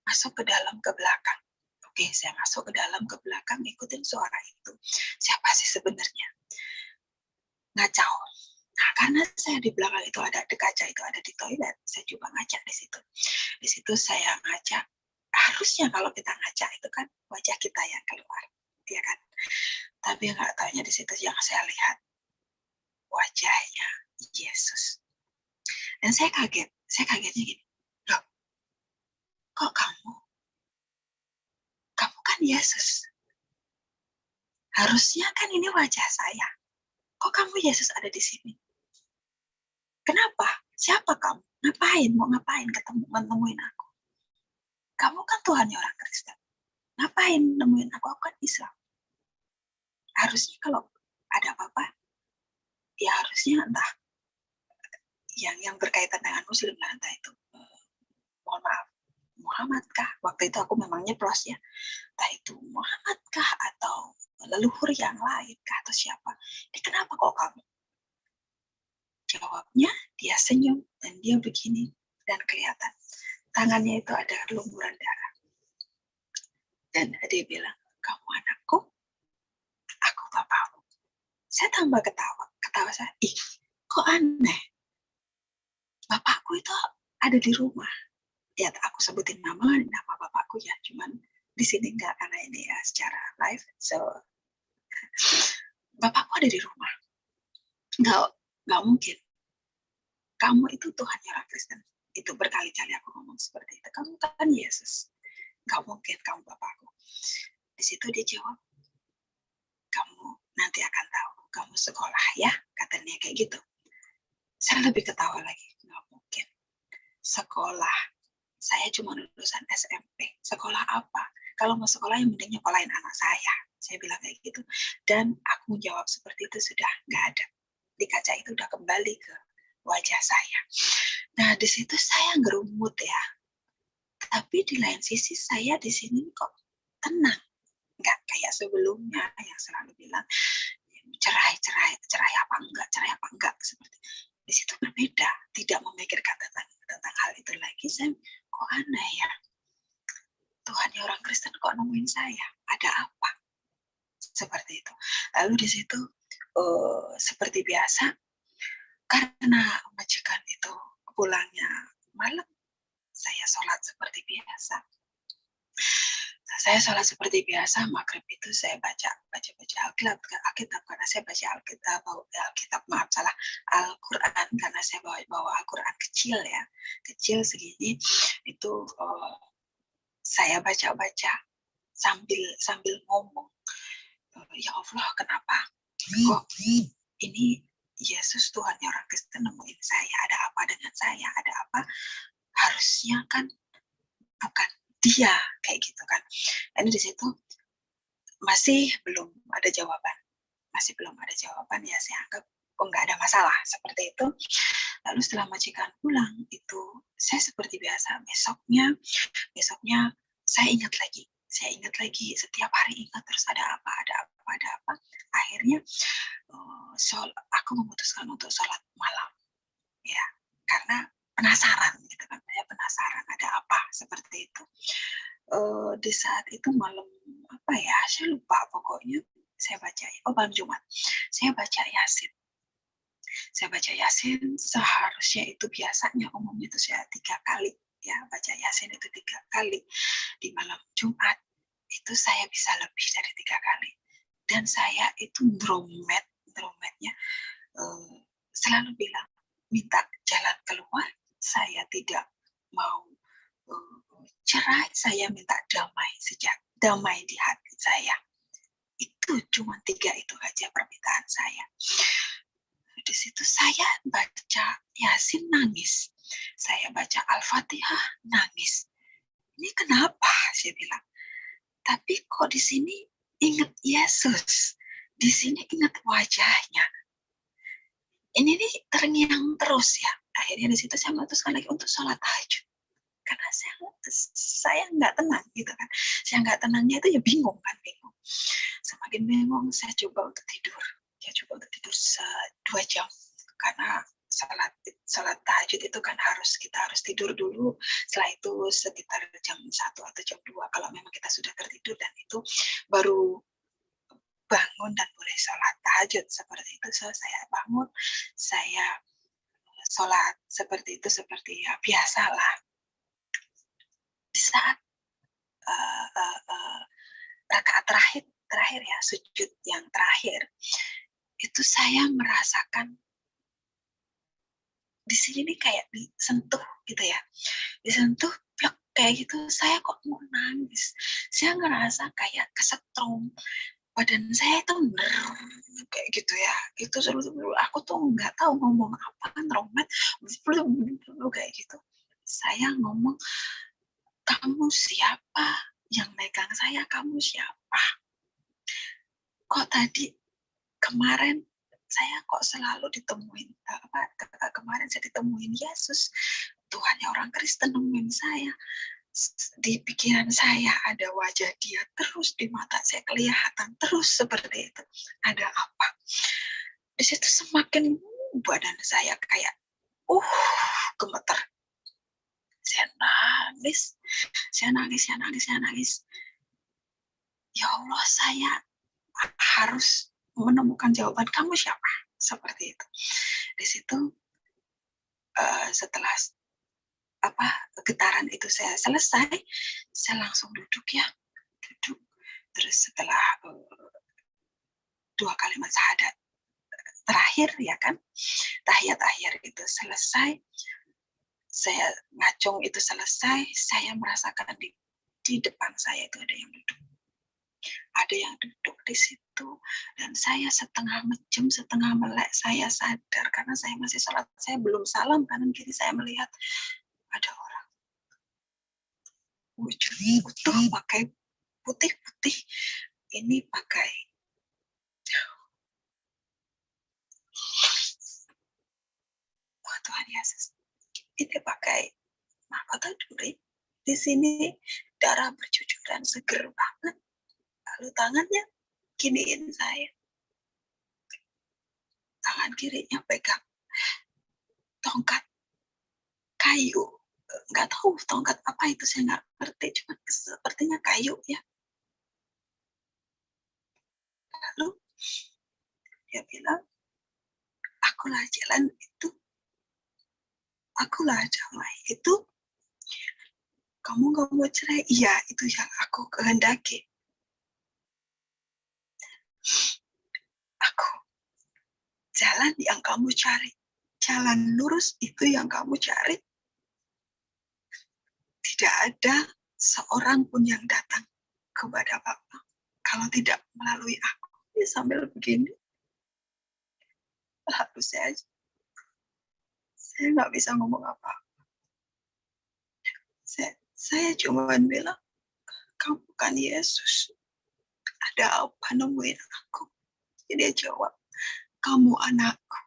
masuk ke dalam, ke belakang. Oke, saya masuk ke dalam, ke belakang, ikutin suara itu. Siapa sih sebenarnya? Ngacau. Nah, karena saya di belakang itu ada di kaca, itu ada di toilet, saya coba ngaca di situ. Di situ saya ngaca. Harusnya kalau kita ngaca itu kan wajah kita yang keluar, ya kan? Tapi nggak taunya di situ yang saya lihat wajahnya Yesus. Dan saya kagetnya gini, loh, kok kamu kan Yesus? Harusnya kan ini wajah saya. Kok kamu Yesus ada di sini? Kenapa? Siapa kamu? Ngapain? Mau ngapain nemuin aku? Kamu kan Tuhannya orang Kristen. Ngapain nemuin aku? Aku kan Islam. Harusnya kalau ada apa-apa, ya harusnya entah yang berkaitan dengan Muslim lah, entah itu mohon maaf, Muhammad kah? Waktu itu aku memang nyeplos ya. Entah itu Muhammad kah atau leluhur yang lain kah atau siapa? Ini kenapa kok kamu? Jawabnya, dia senyum dan dia begini, dan kelihatan tangannya itu ada lumuran darah. Dan dia bilang, kamu anakku, aku bapakmu. Saya tambah ketawa saya, kok aneh? Bapakku itu ada di rumah. Ya, aku sebutin nama bapakku ya, cuman di sini enggak karena ini ya secara live. So, bapakku ada di rumah. Enggak mungkin. Kamu itu Tuhan yang Kristen. Itu berkali-kali aku ngomong seperti itu. Kamu kan Yesus. Enggak mungkin kamu bapakku. Di situ dia jawab, kamu nanti akan tahu. Kamu sekolah ya, katanya kayak gitu. Saya lebih ketawa lagi. Enggak mungkin. Sekolah. Saya cuma lulusan SMP. Sekolah apa? Kalau mau sekolah yang mending nyekolahin anak saya. Saya bilang kayak gitu. Dan aku jawab seperti itu sudah nggak ada. Di kaca itu udah kembali ke wajah saya. Nah, di situ saya ngerumut ya. Tapi di lain sisi saya di sini kok tenang. Nggak kayak sebelumnya yang selalu bilang cerai apa enggak seperti di situ berbeda, tidak memikirkan tentang hal itu lagi. Saya kok aneh ya, Tuhannya orang Kristen kok nemuin saya, ada apa? Seperti itu. Lalu di situ seperti biasa karena majikan itu pulangnya malam, saya sholat seperti biasa. Saya sholat seperti biasa, maghrib itu saya baca Alkitab karena saya baca Alkitab, maaf salah, Al-Quran karena saya bawa Al-Quran kecil ya, kecil segini itu saya baca sambil ngomong, ya Allah kenapa kok ini Yesus Tuhannya orang Kristen nemuin saya, ada apa dengan saya, ada apa, harusnya kan bukan dia, kayak gitu kan. Dan di situ masih belum ada jawaban, ya saya anggap nggak ada masalah seperti itu. Lalu setelah majikan pulang itu saya seperti biasa, besoknya saya ingat lagi setiap hari ingat terus ada apa. Akhirnya aku memutuskan untuk sholat malam ya, karena penasaran gitu kan, saya penasaran ada apa seperti itu. Di saat itu malam apa ya, saya lupa, pokoknya saya baca malam Jumat saya baca Yasin seharusnya itu biasanya umumnya itu saya 3 kali ya, baca Yasin itu 3 kali. Di malam Jumat itu saya bisa lebih dari 3 kali, dan saya itu drometnya selalu bilang minta jalan keluar, saya tidak mau cerai, saya minta damai di hati saya. Itu cuma 3 itu aja permintaan saya. Di situ saya baca Yasin nangis, saya baca Al-Fatihah nangis. Ini kenapa? Saya bilang. Tapi kok di sini ingat Yesus, di sini ingat wajahnya. Ini nih terngiang terus ya. Akhirnya di situ saya memutuskan lagi untuk sholat tahajud. Karena saya nggak tenang gitu kan. Saya nggak tenangnya itu ya bingung. Semakin bingung saya coba untuk tidur. 2 jam. Karena salat tahajud itu kan kita harus tidur dulu. Setelah itu sekitar jam 1 atau jam 2 kalau memang kita sudah tertidur, dan itu baru bangun dan boleh sholat tahajud seperti itu. So, saya bangun, saya sholat seperti itu, seperti ya biasalah. Di saat rakaat terakhir ya, sujud yang terakhir itu saya merasakan di sini nih kayak disentuh gitu ya, disentuh plek kayak gitu. Saya kok mau nangis, saya ngerasa kayak kesetrum badan saya itu kayak gitu ya. Itu dulu aku tuh nggak tahu ngomong apa, romet kayak gitu. Saya ngomong, kamu siapa? Yang megang saya kamu siapa? Kok tadi kemarin saya kok selalu ditemuin kemarin saya ditemuin Yesus, Tuhannya orang Kristen nemuin saya. Di pikiran saya ada wajah dia terus, di mata saya kelihatan terus seperti itu. Ada apa? Di situ semakin badan saya kayak gemeter. Saya nangis. Ya Allah, saya harus menemukan jawaban, kamu siapa? Seperti itu. Di situ setelah getaran itu saya selesai, saya langsung duduk. Terus setelah 2 kalimat syahadat terakhir ya kan, tahiyat akhir itu selesai, saya ngacung itu selesai, saya merasakan di depan saya itu ada yang duduk di situ, dan saya setengah mejem, setengah melek, saya sadar karena saya masih sholat, saya belum salam, kanan kiri saya melihat ada orang wujud utuh, pakai putih-putih, ini pakai Tuhan Yesus, ini pakai mahkota duri, di sini darah bercucuran seger banget, lalu tangannya giniin saya, tangan kirinya pegang tongkat kayu, nggak tahu tongkat apa itu, saya nggak ngerti, cuma sepertinya kayu ya. Lalu dia bilang, aku akulah jalan itu, akulah damai itu. Kamu gak mau cerai? Iya, itu yang aku kehendaki. Aku, jalan yang kamu cari, jalan lurus itu yang kamu cari. Tidak ada seorang pun yang datang kepada Bapak kalau tidak melalui aku. Ini sambil begini, lalu saya nggak bisa ngomong apa. Saya cuma bilang, kamu bukan Yesus. Ada apa nemuin aku? Jadi dia jawab, kamu anakku,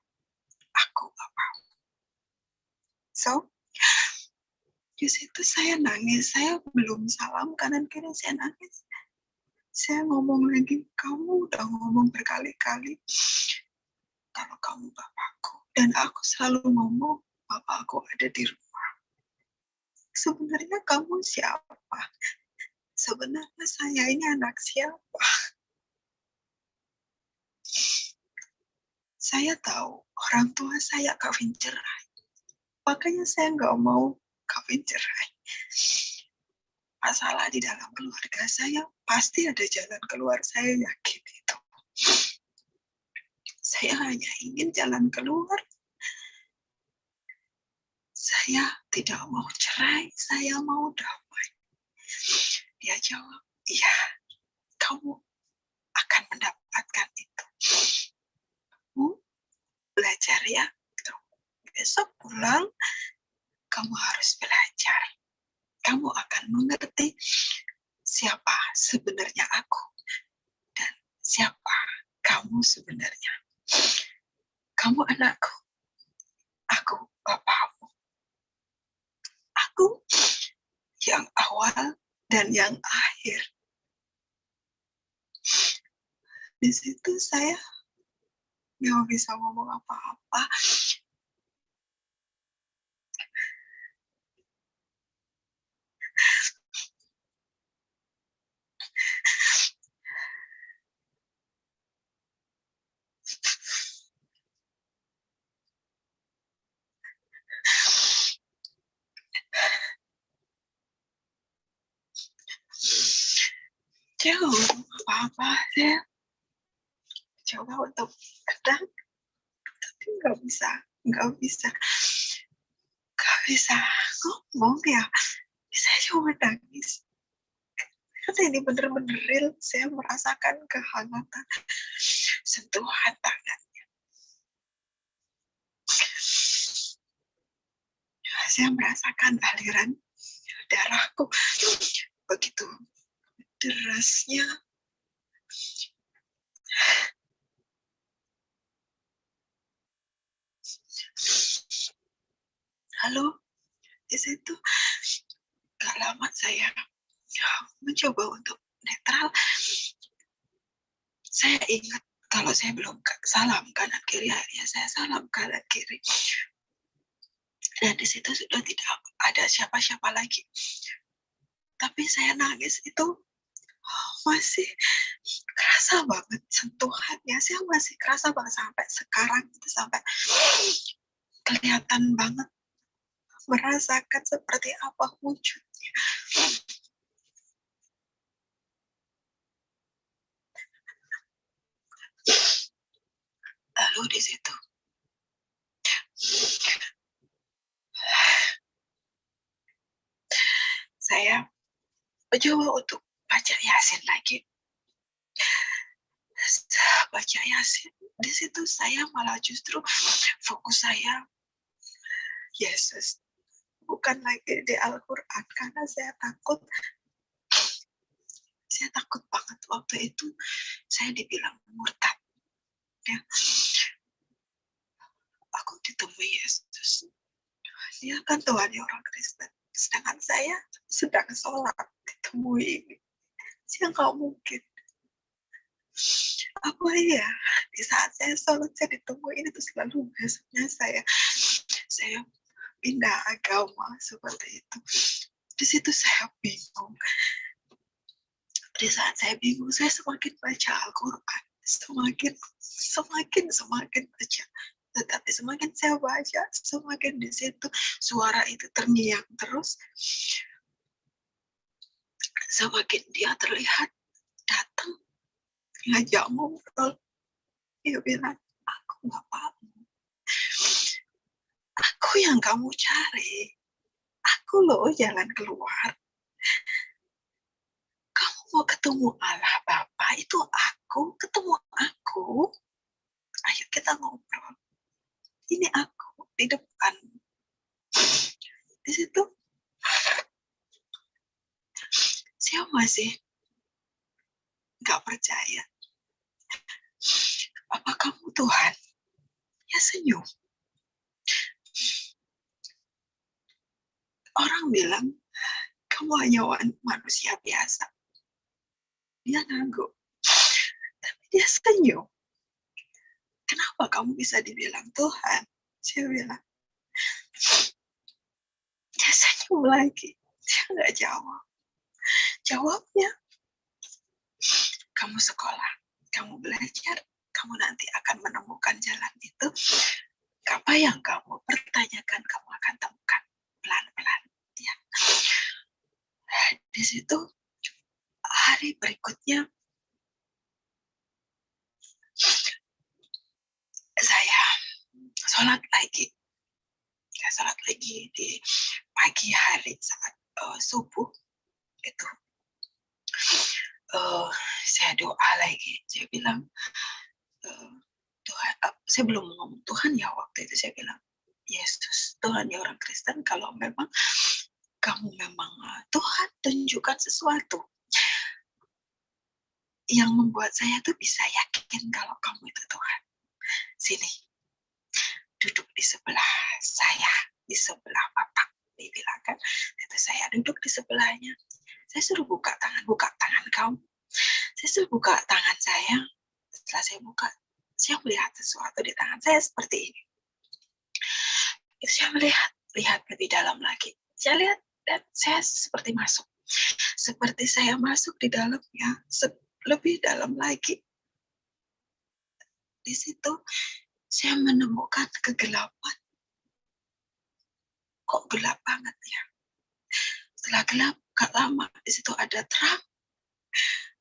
aku Bapak. So, di situ saya nangis. Saya belum salam kanan kiri, saya nangis. Saya ngomong lagi, kamu udah ngomong berkali-kali kalau kamu Bapakku. Dan aku selalu ngomong, Bapakku ada di rumah. Sebenarnya kamu siapa? Sebenarnya saya ini anak siapa? Saya tahu orang tua saya kawin cerai. Makanya saya nggak mau kawin cerai. Masalah di dalam keluarga saya, pasti ada jalan keluar, saya yakin itu. Saya hanya ingin jalan keluar. Saya tidak mau cerai, saya mau damai. Dia jawab, iya, kamu akan mendapatkan itu. Kamu belajar ya. Besok pulang, kamu harus belajar. Kamu akan mengerti siapa sebenarnya aku dan siapa kamu sebenarnya. Kamu anakku, aku bapakmu. Aku yang awal dan yang akhir. Di situ saya nggak bisa ngomong apa-apa. Saya nggak ngomong apa-apa. Saya coba untuk tenang, tapi nggak bisa ngomong ya. Saya cuma nangis. Karena ini bener-bener real, saya merasakan kehangatan sentuhan tangan. Saya merasakan aliran darahku begitu derasnya. Lalu di situ gak lama saya mencoba untuk netral. Saya ingat kalau saya belum salam kanan kiri, akhirnya saya salam kanan kiri. Dan di situ sudah tidak ada siapa-siapa lagi. Tapi saya nangis itu masih kerasa banget sentuhannya. Saya masih kerasa banget sampai sekarang itu, sampai kelihatan banget merasakan seperti apa wujudnya. Lalu di situ saya mencoba untuk baca Yasin lagi. Baca Yasin, di situ saya malah justru fokus saya Yesus, bukan lagi di Al-Quran, karena saya takut banget waktu itu saya dibilang murtad. Ya. Aku ditemui Yesus, dia kan Tuhannya orang Kristen, sedangkan saya sedang sholat ditemui. Saya nggak mungkin. Apa ya, di saat saya sholat saya ditemuin itu selalu besoknya saya pindah agama seperti itu. Di situ saya bingung. Di saat saya bingung, saya semakin baca Al-Quran, semakin baca. Tetapi semakin saya baca, semakin di situ suara itu terngiang terus, semakin dia terlihat datang ngajak ngobrol. Dia bilang, aku bapakmu, aku yang kamu cari, aku loh jalan keluar. Kamu mau ketemu Allah Bapa, itu aku, ketemu aku. Ayo kita ngobrol. Ini aku di depan. Di situ saya masih nggak percaya. Apa kamu Tuhan? Ya senyum. Orang bilang, kamu hanya manusia biasa. Dia ngangguk. Tapi dia senyum. Kenapa kamu bisa dibilang Tuhan? Saya bilang, dia senyum lagi. Dia nggak jawab. Jawabnya, kamu sekolah, kamu belajar, kamu nanti akan menemukan jalan itu. Apa yang kamu pertanyakan, kamu akan temukan pelan-pelan. Ya. Di situ hari berikutnya saya sholat lagi. Saya sholat lagi di pagi hari saat subuh itu. Saya doa lagi. Saya bilang, Tuhan, saya belum ngomong Tuhan ya waktu itu. Saya bilang, Yesus, Tuhan ya orang Kristen, kalau memang kamu memang Tuhan, tunjukkan sesuatu yang membuat saya tuh bisa yakin kalau kamu itu Tuhan. Sini, duduk di sebelah saya, di sebelah Bapak. Dibilang kan, itu saya duduk di sebelahnya. Saya suruh buka tangan kamu. Saya suruh buka tangan saya. Setelah saya buka, saya melihat sesuatu di tangan saya seperti ini. Itu saya lihat lebih dalam lagi. Saya lihat dan saya seperti masuk. Seperti saya masuk di dalamnya, lebih dalam lagi. Di situ saya menemukan kegelapan. Kok gelap banget ya? Setelah gelap, gak lama, di situ ada terang.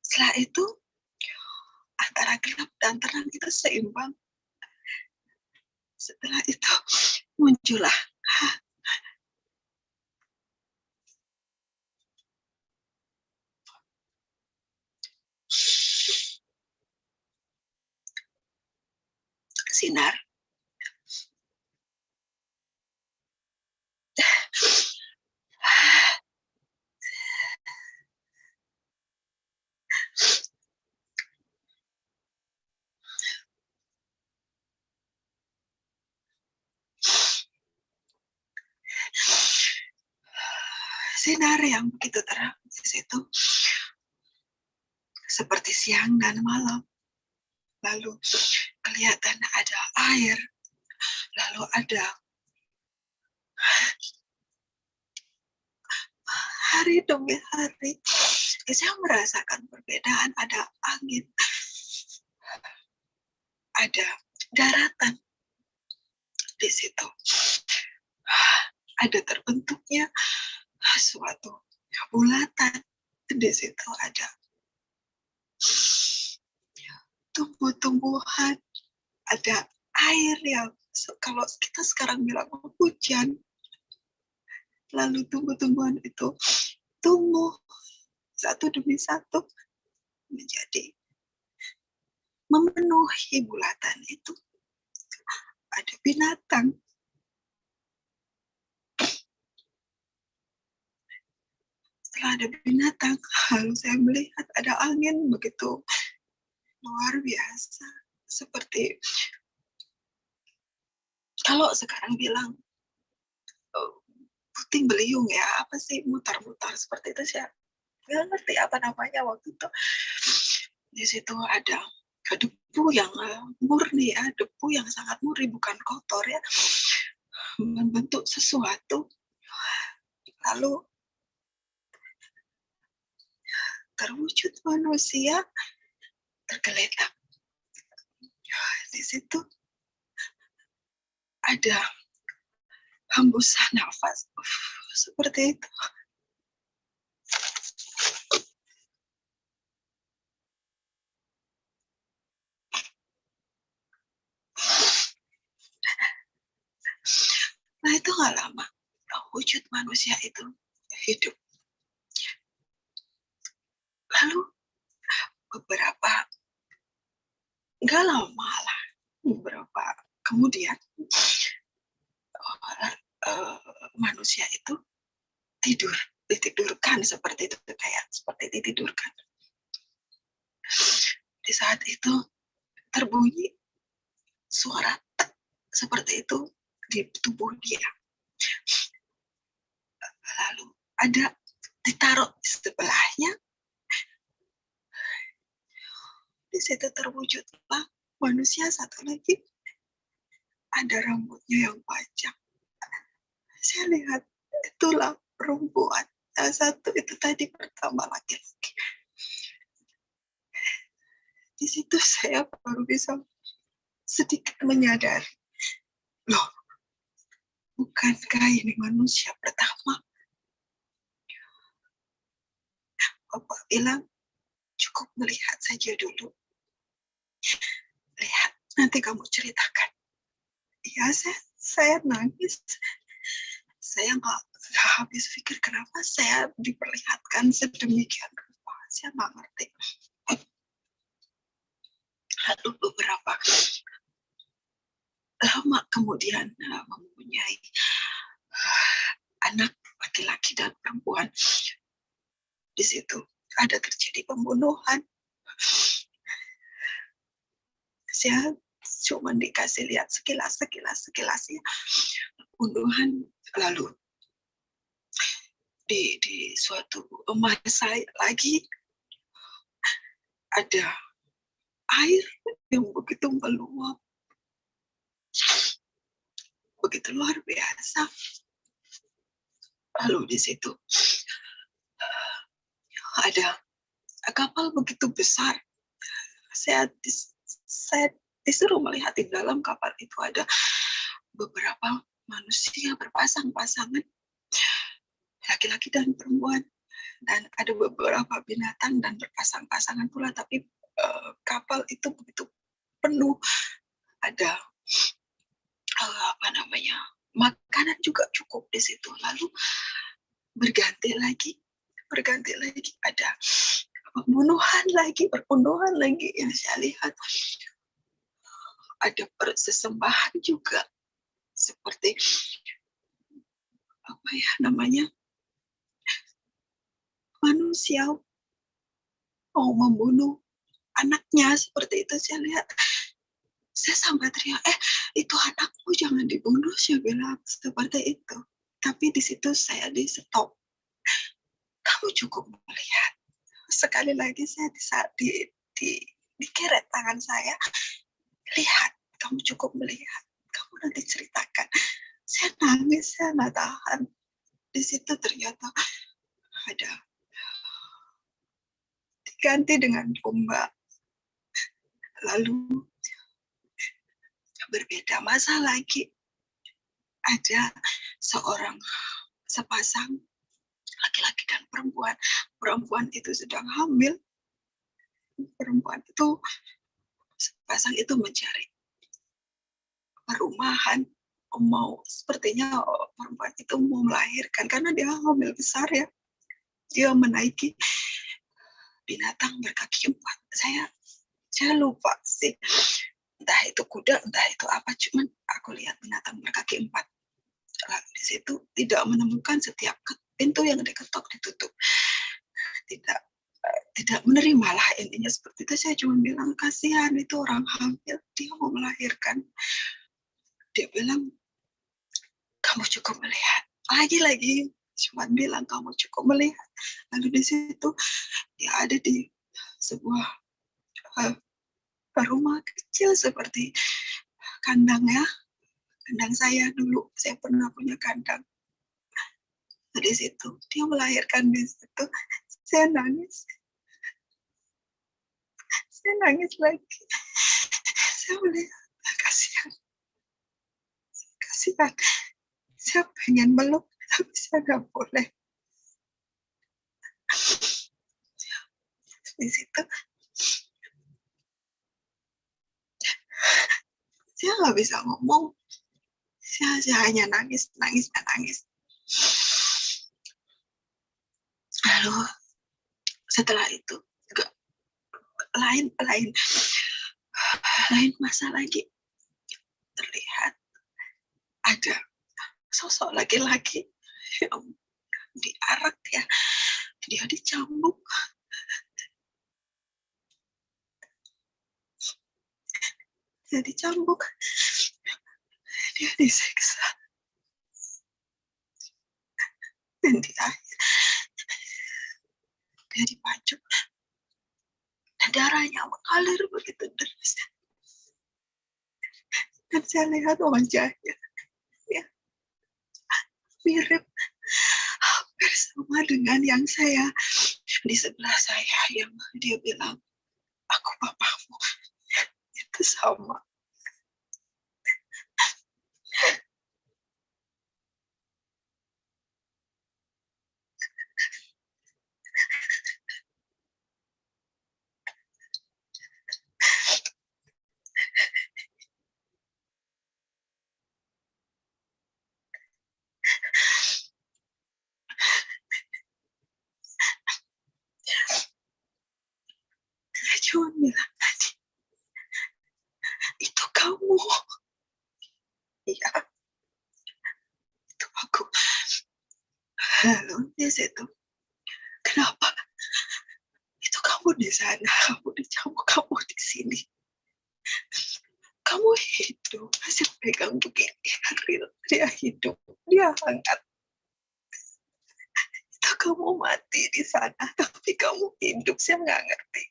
Setelah itu, antara gelap dan terang itu seimbang. Setelah itu, muncullah sinar. Sinar yang begitu terang di situ, seperti siang dan malam. Lalu kelihatan ada air, lalu ada hari demi hari. Saya merasakan perbedaan, ada angin, ada daratan di situ. Ada terbentuknya suatu bulatan. Di situ ada tumbuh-tumbuhan, ada air yang kalau kita sekarang bilang hujan. Lalu tumbuh-tumbuhan itu tumbuh satu demi satu menjadi memenuhi bulatan itu. Ada binatang. Setelah ada binatang, lalu saya melihat ada angin begitu luar biasa. Seperti kalau sekarang bilang puting beliung ya, apa sih mutar-mutar seperti itu, saya nggak ngerti apa namanya waktu itu. Di situ ada debu yang murni ya, debu yang sangat murni, bukan kotor ya, membentuk sesuatu. Lalu terwujud manusia tergeletak di situ. ada hembusan nafas. Seperti itu. Nah itu nggak lama, wujud manusia itu hidup. Lalu beberapa, nggak lama lah, beberapa kemudian manusia itu tidur, ditidurkan seperti itu, kayak seperti ditidurkan. Di saat itu terbunyi suara tek, seperti itu di tubuh dia. Lalu ada ditaruh di sebelahnya, di situ terwujudlah manusia satu lagi, ada rambutnya yang panjang. Saya lihat itulah perempuan. Yang satu itu tadi pertama laki-laki. Di situ saya baru bisa sedikit menyadari, loh, bukankah ini manusia pertama? Bapak bilang, cukup melihat saja dulu. Lihat, nanti kamu ceritakan. Ya, saya nangis. Saya nggak habis pikir kenapa saya diperlihatkan sedemikian rupa. Saya nggak ngerti. Lalu beberapa lama kemudian mempunyai anak laki-laki dan perempuan. Di situ ada terjadi pembunuhan. Saya cuma dikasih lihat sekilas ya, pembunuhan. Lalu di suatu masa lagi ada air yang begitu meluap, begitu luar biasa. Lalu di situ ada kapal begitu besar. Saya disuruh melihat di dalam kapal itu ada beberapa manusia berpasang-pasangan, laki-laki dan perempuan, dan ada beberapa binatang dan berpasang-pasangan pula. Tapi kapal itu begitu penuh, ada makanan juga cukup di situ. Lalu berganti lagi ada pembunuhan lagi yang saya lihat. Ada persesembahan juga, seperti manusia mau membunuh anaknya, seperti itu saya lihat. Saya sampai teriak, itu anakku, jangan dibunuh, saya bilang seperti itu. Tapi di situ saya di stop. Kamu cukup melihat. Sekali lagi saya dikeret tangan saya. Lihat, kamu cukup melihat. Kamu nanti ceritakan. Saya nangis, saya nggak tahan. Di situ ternyata ada diganti dengan domba. Lalu berbeda masa lagi, ada sepasang laki-laki dan perempuan. Perempuan itu sedang hamil. Perempuan itu, sepasang itu mencari perumahan, sepertinya perempuan itu mau melahirkan karena dia hamil besar ya. Dia menaiki binatang berkaki 4. Saya lupa sih, entah itu kuda, entah itu apa, cuman aku lihat binatang berkaki 4. Lalu di situ tidak menemukan, setiap pintu yang diketok ditutup. Tidak menerima lah, intinya seperti itu. Saya cuma bilang, kasihan itu orang hamil, dia mau melahirkan. Dia bilang, kamu cukup melihat. Lagi-lagi cuma bilang, kamu cukup melihat. Lalu di situ dia ada di sebuah rumah kecil seperti kandang ya. Kandang saya dulu, saya pernah punya kandang. Di situ dia melahirkan. Di situ saya nangis lagi. Saya melihat, kasihan kasihan. Saya pengen meluk, tapi saya nggak boleh. Di situ saya nggak bisa ngomong. Saya hanya nangis. Lalu setelah itu lain masa lagi terlihat ada sosok laki-laki yang diarak ya, dia dicambuk, dia disiksa, dan dia dipancung, dan darahnya mengalir begitu deras. Dan saya lihat wajahnya, ya, mirip hampir sama dengan yang saya di sebelah saya, yang dia bilang, aku bapakmu. Itu sama. Saya cuma bilang tadi, itu kamu. Iya, itu aku. Lalu di situ, kenapa? Itu kamu di sana, kamu dicambuk, kamu di sini. Kamu hidup, masih pegang begini, real. Dia hidup, dia hangat. Itu kamu mati di sana, tapi kamu hidup, saya nggak ngerti.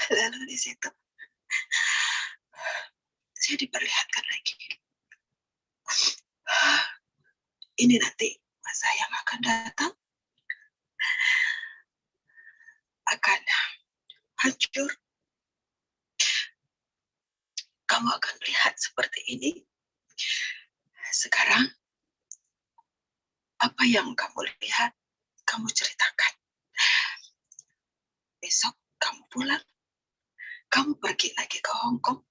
Lalu di situ, saya diperlihatkan lagi. Ini nanti masa yang akan datang akan hancur. Kamu akan melihat seperti ini. Sekarang, apa yang kamu lihat, kamu ceritakan. Besok kamu pulang, kamu pergi lagi ke Hong Kong,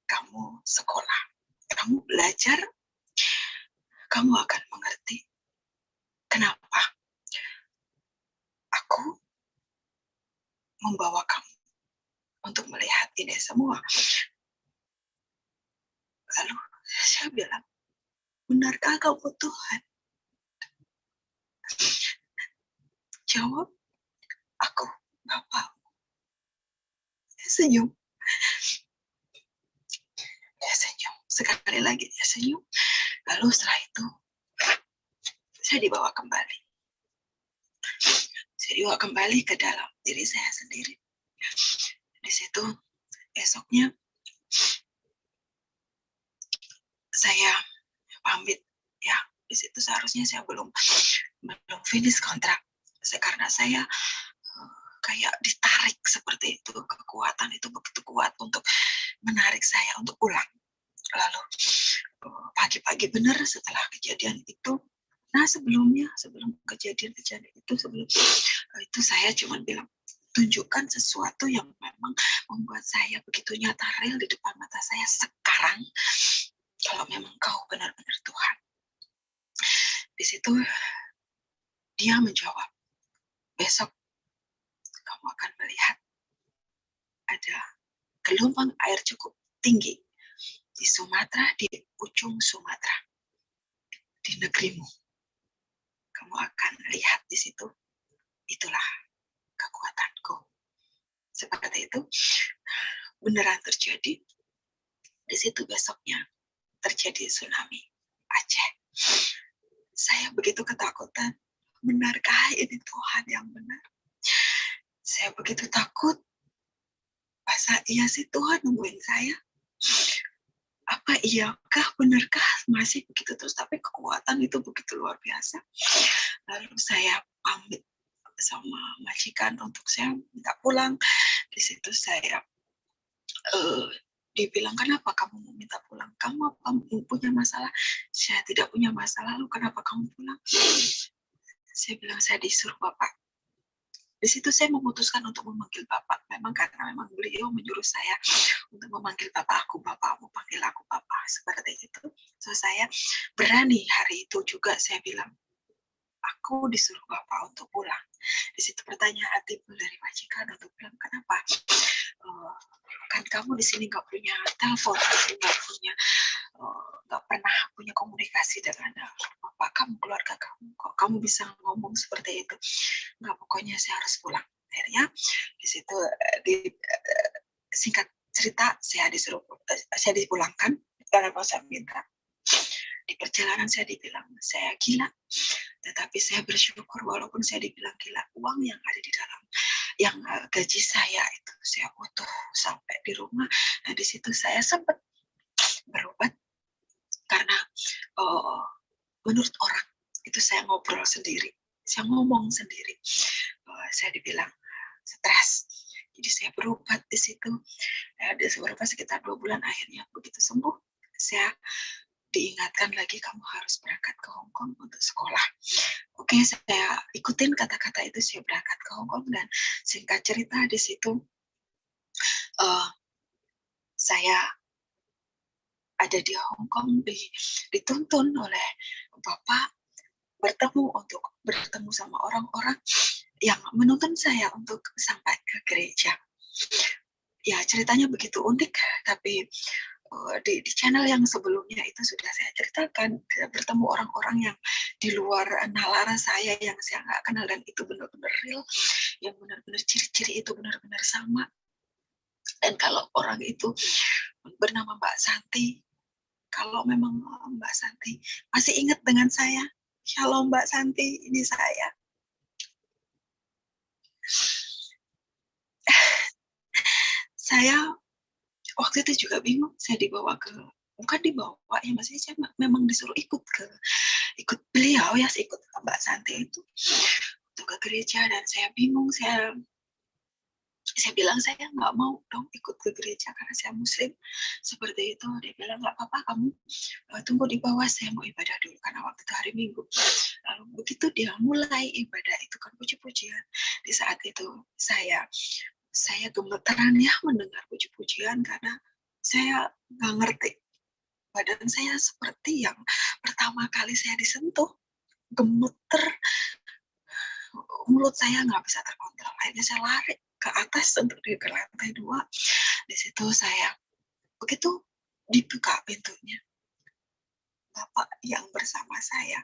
kamu sekolah, kamu belajar, kamu akan mengerti kenapa aku membawa kamu untuk melihat ini semua. Lalu saya bilang, benarkah kamu Tuhan? Jawab, aku Bapakmu. Dia senyum. Sekali lagi dia senyum. Lalu setelah itu, saya dibawa kembali. Saya dibawa kembali ke dalam diri saya sendiri. Di situ, esoknya, saya pamit. Ya, di situ seharusnya saya belum finish kontrak. Karena saya kayak ditarik seperti itu. Kekuatan itu begitu kuat untuk menarik saya untuk pulang. Lalu pagi-pagi benar setelah kejadian itu, nah sebelum kejadian itu, sebelum itu saya cuma bilang, tunjukkan sesuatu yang memang membuat saya begitu nyata real di depan mata saya sekarang, kalau memang kau benar-benar Tuhan. Di situ dia menjawab, besok kamu akan melihat ada gelombang air cukup tinggi di Sumatera, di ujung Sumatera, di negerimu. Kamu akan lihat di situ. Itulah kekuatanku. Seperti itu, beneran terjadi. Di situ besoknya terjadi tsunami Aceh. Saya begitu ketakutan. Benarkah ini Tuhan yang benar? Saya begitu takut. Masa iya sih Tuhan nungguin saya? Apa iyakah, benarkah masih begitu terus? Tapi kekuatan itu begitu luar biasa. Lalu saya pamit sama majikan untuk saya minta pulang. Di situ saya Dibilang, kenapa kamu mau minta pulang? Kamu apa punya masalah? Saya tidak punya masalah, lalu kenapa kamu pulang? Saya bilang, saya disuruh Bapak. Di situ saya memutuskan untuk memanggil Bapak. Memang karena memang beliau menyuruh saya untuk memanggil Bapak, Bapak mau panggil aku Bapak. Seperti itu. So saya berani hari itu juga saya bilang, aku disuruh Bapak untuk pulang. Di situ pertanyaan timbul dari majikan untuk bilang, kenapa? Kan kamu di sini nggak punya telepon, nggak pernah punya komunikasi dengan bapak kamu, keluarga kamu, kok kamu bisa ngomong seperti itu? Nggak, pokoknya saya harus pulang. Akhirnya di situ singkat cerita saya dipulangkan karena saya minta. Di perjalanan saya dibilang saya gila, tetapi saya bersyukur walaupun saya dibilang gila, uang yang ada di dalam yang gaji saya itu saya utuh sampai di rumah. Nah di situ saya sempat berobat karena menurut orang itu saya ngobrol sendiri, saya ngomong sendiri, saya dibilang stres. Jadi saya berobat di situ, berobat sekitar 2 bulan. Akhirnya begitu sembuh, saya diingatkan lagi, kamu harus berangkat ke Hong Kong untuk sekolah. Oke, saya ikutin kata-kata itu, saya berangkat ke Hong Kong. Dan singkat cerita di situ saya ada di Hong Kong, dituntun oleh Bapak untuk bertemu sama orang-orang yang menuntun saya untuk sampai ke gereja. Ya ceritanya begitu unik, tapi di channel yang sebelumnya itu sudah saya ceritakan, bertemu orang-orang yang di luar nalar saya yang saya nggak kenal, dan itu benar-benar real, yang benar-benar ciri-ciri itu benar-benar sama. Dan kalau orang itu bernama Mbak Santi, kalau memang Mbak Santi masih ingat dengan saya, shalom Mbak Santi, ini saya. Saya waktu itu juga bingung, saya dibawa ke, bukan dibawa ya, maksudnya saya memang disuruh ikut beliau ya, ikut Mbak Santi itu untuk ke gereja. Dan saya bingung, saya bilang saya nggak mau dong ikut ke gereja karena saya muslim seperti itu. Dia bilang, nggak apa-apa, kamu tunggu di bawah, saya mau ibadah dulu karena waktu itu hari Minggu. Lalu begitu dia mulai ibadah itu kan puji-pujian, di saat itu saya gemeteran ya mendengar puji-pujian karena saya nggak ngerti. Badan saya seperti yang pertama kali saya disentuh, gemeter, mulut saya nggak bisa terkontrol. Akhirnya saya lari ke atas untuk di lantai 2. Di situ saya begitu dibuka pintunya, Bapak yang bersama saya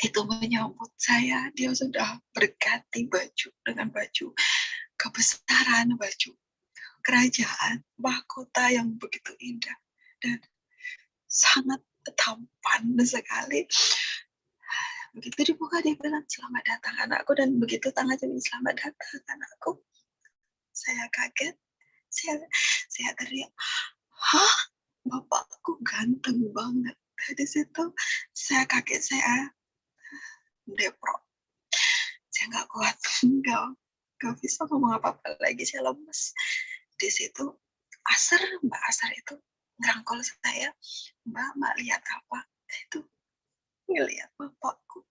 itu menyambut saya. Dia sudah berganti baju dengan baju kebesaran, baju kerajaan, mahkota yang begitu indah dan sangat tampan sekali. Begitu dibuka, dia bilang, selamat datang anakku, dan begitu tangannya bilang selamat datang anakku, saya kaget, saya teriak, hah, bapakku ganteng banget. Di situ saya kaget, saya depro, saya nggak kuat, nggak bisa ngomong apa-apa lagi, saya lemes. Di situ Mbak Asar itu ngerangkul saya, Mbak lihat apa? Itu ngelihat bapakku.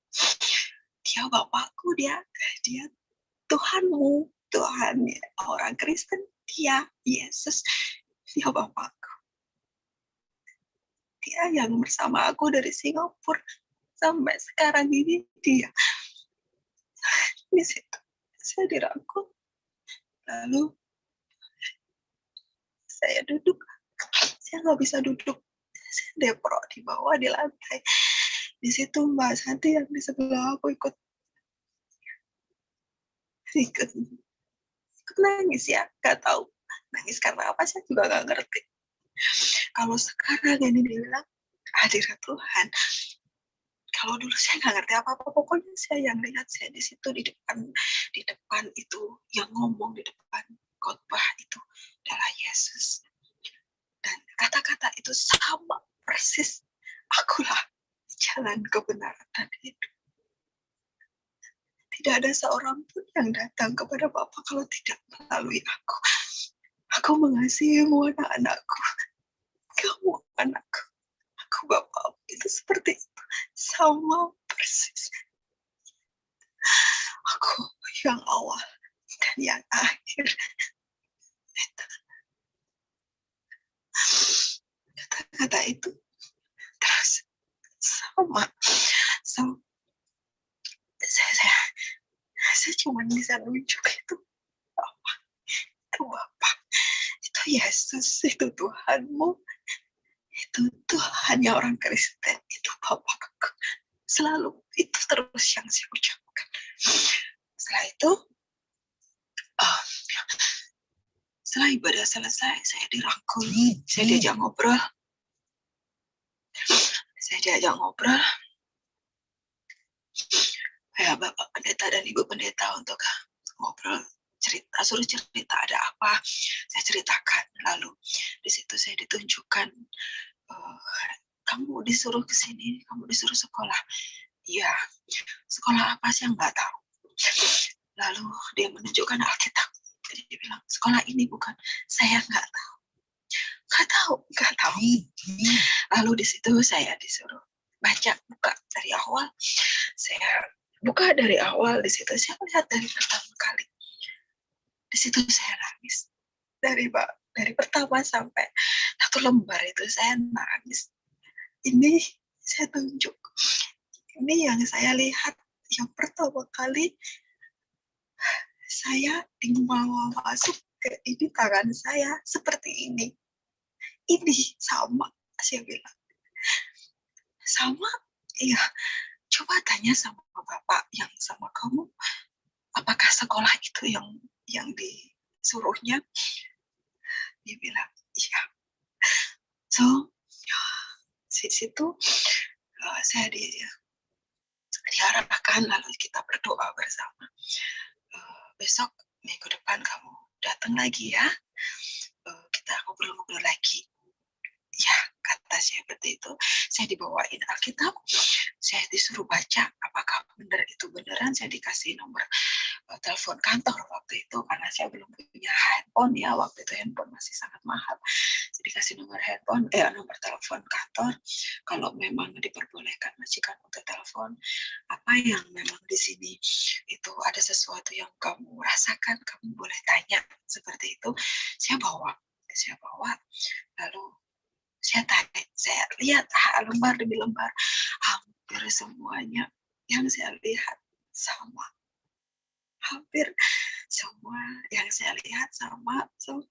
Dia bapakku, dia Tuhanmu, Tuhan ya, orang Kristen, dia Yesus, dia bapakku. Dia yang bersama aku dari Singapura sampai sekarang ini, dia. Di situ saya dirangkul. Lalu saya duduk, saya nggak bisa duduk, saya depro di bawah di lantai. Di situ Mbak Santi yang di sebelah aku ikut nangis ya, nggak tahu nangis karena apa, saya juga nggak ngerti. Kalau sekarang ini dibilang hadirat Tuhan, kalau dulu saya nggak ngerti apa-apa, pokoknya saya yang lihat, saya di situ di depan itu yang ngomong di depan khotbah itu adalah Yesus, dan kata-kata itu sama persis, akulah jalan kebenaran dan hidup. Tidak ada seorang pun yang datang kepada Bapa kalau tidak melalui aku. Aku mengasihimu anak-anakku. Kamu anakku. Aku bapakmu. Itu seperti itu. Sama persis. Aku yang awal dan yang akhir. Kata-kata itu terus sama. So, saya cuma bisa nunjuk itu Bapak, itu Bapak, itu Yesus, itu Tuhanmu, itu Tuhannya orang Kristen, itu Bapakku. Selalu itu terus yang saya ucapkan. Setelah itu, setelah ibadah selesai, saya dirangkul, saya diajak ngobrol. Ya, Bapak Pendeta dan Ibu Pendeta untuk ngobrol, suruh cerita ada apa, saya ceritakan. Lalu di situ saya ditunjukkan, kamu disuruh ke sini, kamu disuruh sekolah. Iya, sekolah apa sih yang nggak tahu. Lalu dia menunjukkan Alkitab. Jadi dia bilang, sekolah ini bukan, saya nggak tahu. Lalu di situ saya disuruh buka dari awal. Saya buka dari awal, di situ saya lihat dari pertama kali. Di situ saya nangis. Dari pertama sampai satu lembar itu saya nangis. Ini saya tunjuk. Ini yang saya lihat yang pertama kali saya dibawa masuk ke ini tangan saya seperti ini. Ini sama, saya bilang. Sama, iya. Coba tanya sama Bapak yang sama kamu, apakah sekolah itu yang disuruhnya? Dia bilang, iya. So, di situ saya diarahkan, lalu kita berdoa bersama. Besok minggu depan kamu datang lagi ya, kita ngobrol-ngobrol lagi. Ya, kata saya seperti itu. Saya dibawain Alkitab, saya disuruh baca apakah benar itu beneran. Saya dikasih nomor telepon kantor waktu itu, karena saya belum punya handphone ya, waktu itu handphone masih sangat mahal. Saya dikasih nomor telepon kantor, kalau memang diperbolehkan majikan untuk telepon, apa yang memang di sini itu ada sesuatu yang kamu rasakan, kamu boleh tanya, seperti itu. Saya bawa, lalu saya lihat lembar demi lembar, hampir semuanya yang saya lihat sama. Hampir semua yang saya lihat sama. So,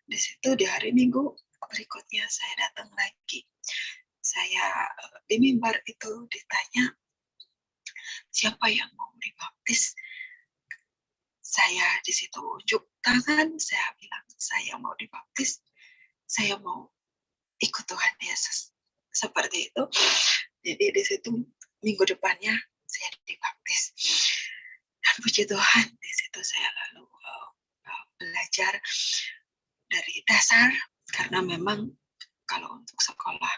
di situ di hari Minggu berikutnya saya datang lagi. Saya di mimbar itu ditanya, siapa yang mau dibaptis? Saya di situ unjuk tangan, saya bilang, saya mau dibaptis. Saya mau ikut Tuhan Yesus. Seperti itu. Jadi di situ minggu depannya saya dibaptis. Dan puji Tuhan, di situ saya lalu belajar dari dasar, karena memang kalau untuk sekolah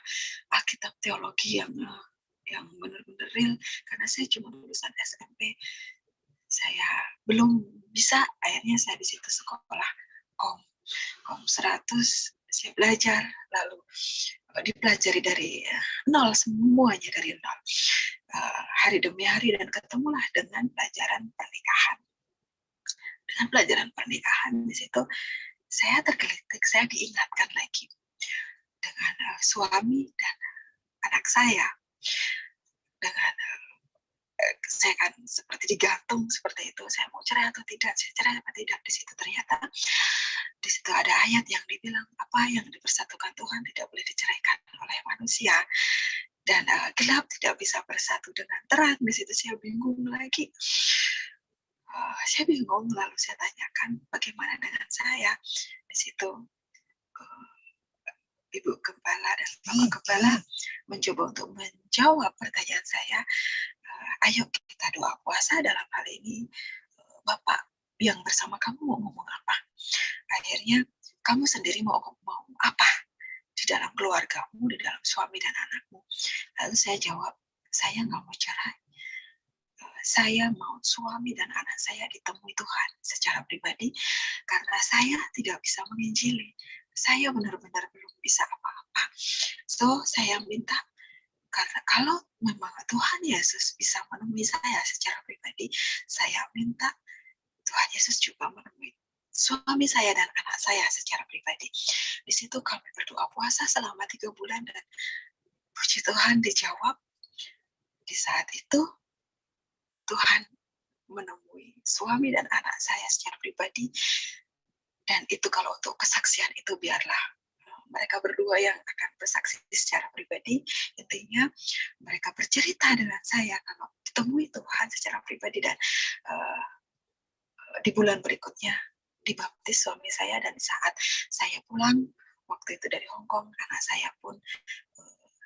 Alkitab teologi yang benar-benar real, karena saya cuma lulusan SMP, saya belum bisa. Akhirnya saya di situ sekolah kom 100, saya belajar, lalu dipelajari dari nol, semuanya dari nol, hari demi hari, dan ketemulah dengan pelajaran pernikahan. Dengan pelajaran pernikahan di situ saya tergelitik, saya diingatkan lagi dengan suami dan anak saya, dengan saya kan seperti digantung seperti itu, saya mau cerai atau tidak, saya cerai atau tidak. Di situ ternyata di situ ada ayat yang dibilang, apa yang dipersatukan Tuhan tidak boleh diceraikan oleh manusia, dan gelap tidak bisa bersatu dengan terang. Di situ saya bingung lagi. Saya bingung, lalu saya tanyakan bagaimana dengan saya. Di situ Ibu Gembala dan Bapak Gembala mencoba untuk menjawab pertanyaan saya. Ayo kita doa puasa, dalam hal ini Bapak yang bersama kamu mau ngomong apa? Akhirnya kamu sendiri mau apa di dalam keluargamu, di dalam suami dan anakmu? Lalu saya jawab, saya nggak mau cerai. saya mau suami dan anak saya ditemui Tuhan secara pribadi, karena saya tidak bisa menginjili. Saya benar-benar belum bisa apa-apa. So, saya minta, karena kalau memang Tuhan Yesus bisa menemui saya secara pribadi, saya minta Tuhan Yesus juga menemui suami saya dan anak saya secara pribadi. Di situ kami berdoa puasa selama 3 bulan dan puji Tuhan dijawab. Di saat itu Tuhan menemui suami dan anak saya secara pribadi. Dan itu kalau untuk kesaksian itu biarlah mereka berdua yang akan bersaksi secara pribadi. Intinya mereka bercerita dengan saya kalau ditemui Tuhan secara pribadi, dan di bulan berikutnya dibaptis suami saya, dan saat saya pulang waktu itu dari Hong Kong, anak saya pun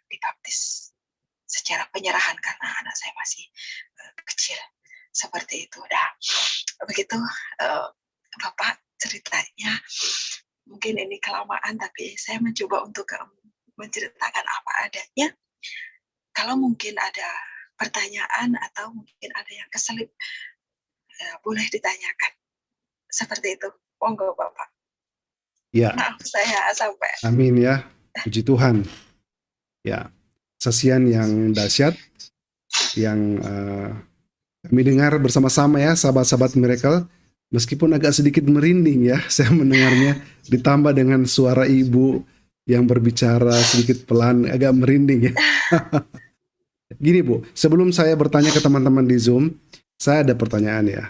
dibaptis secara penyerahan karena anak saya masih kecil. Seperti itu. Dah, begitu Bapak ceritanya. Mungkin ini kelamaan, tapi saya mencoba untuk menceritakan apa adanya. Kalau mungkin ada pertanyaan atau mungkin ada yang keselip, boleh ditanyakan. Seperti itu. Monggo Bapak. Ya. Maaf saya sampai. Amin ya. Puji Tuhan. Ya. Saksian yang dahsyat yang kami dengar bersama-sama ya, sahabat-sahabat Miracle. Meskipun agak sedikit merinding ya, saya mendengarnya, ditambah dengan suara ibu yang berbicara sedikit pelan, agak merinding ya. Gini Bu, sebelum saya bertanya ke teman-teman di Zoom, saya ada pertanyaan ya.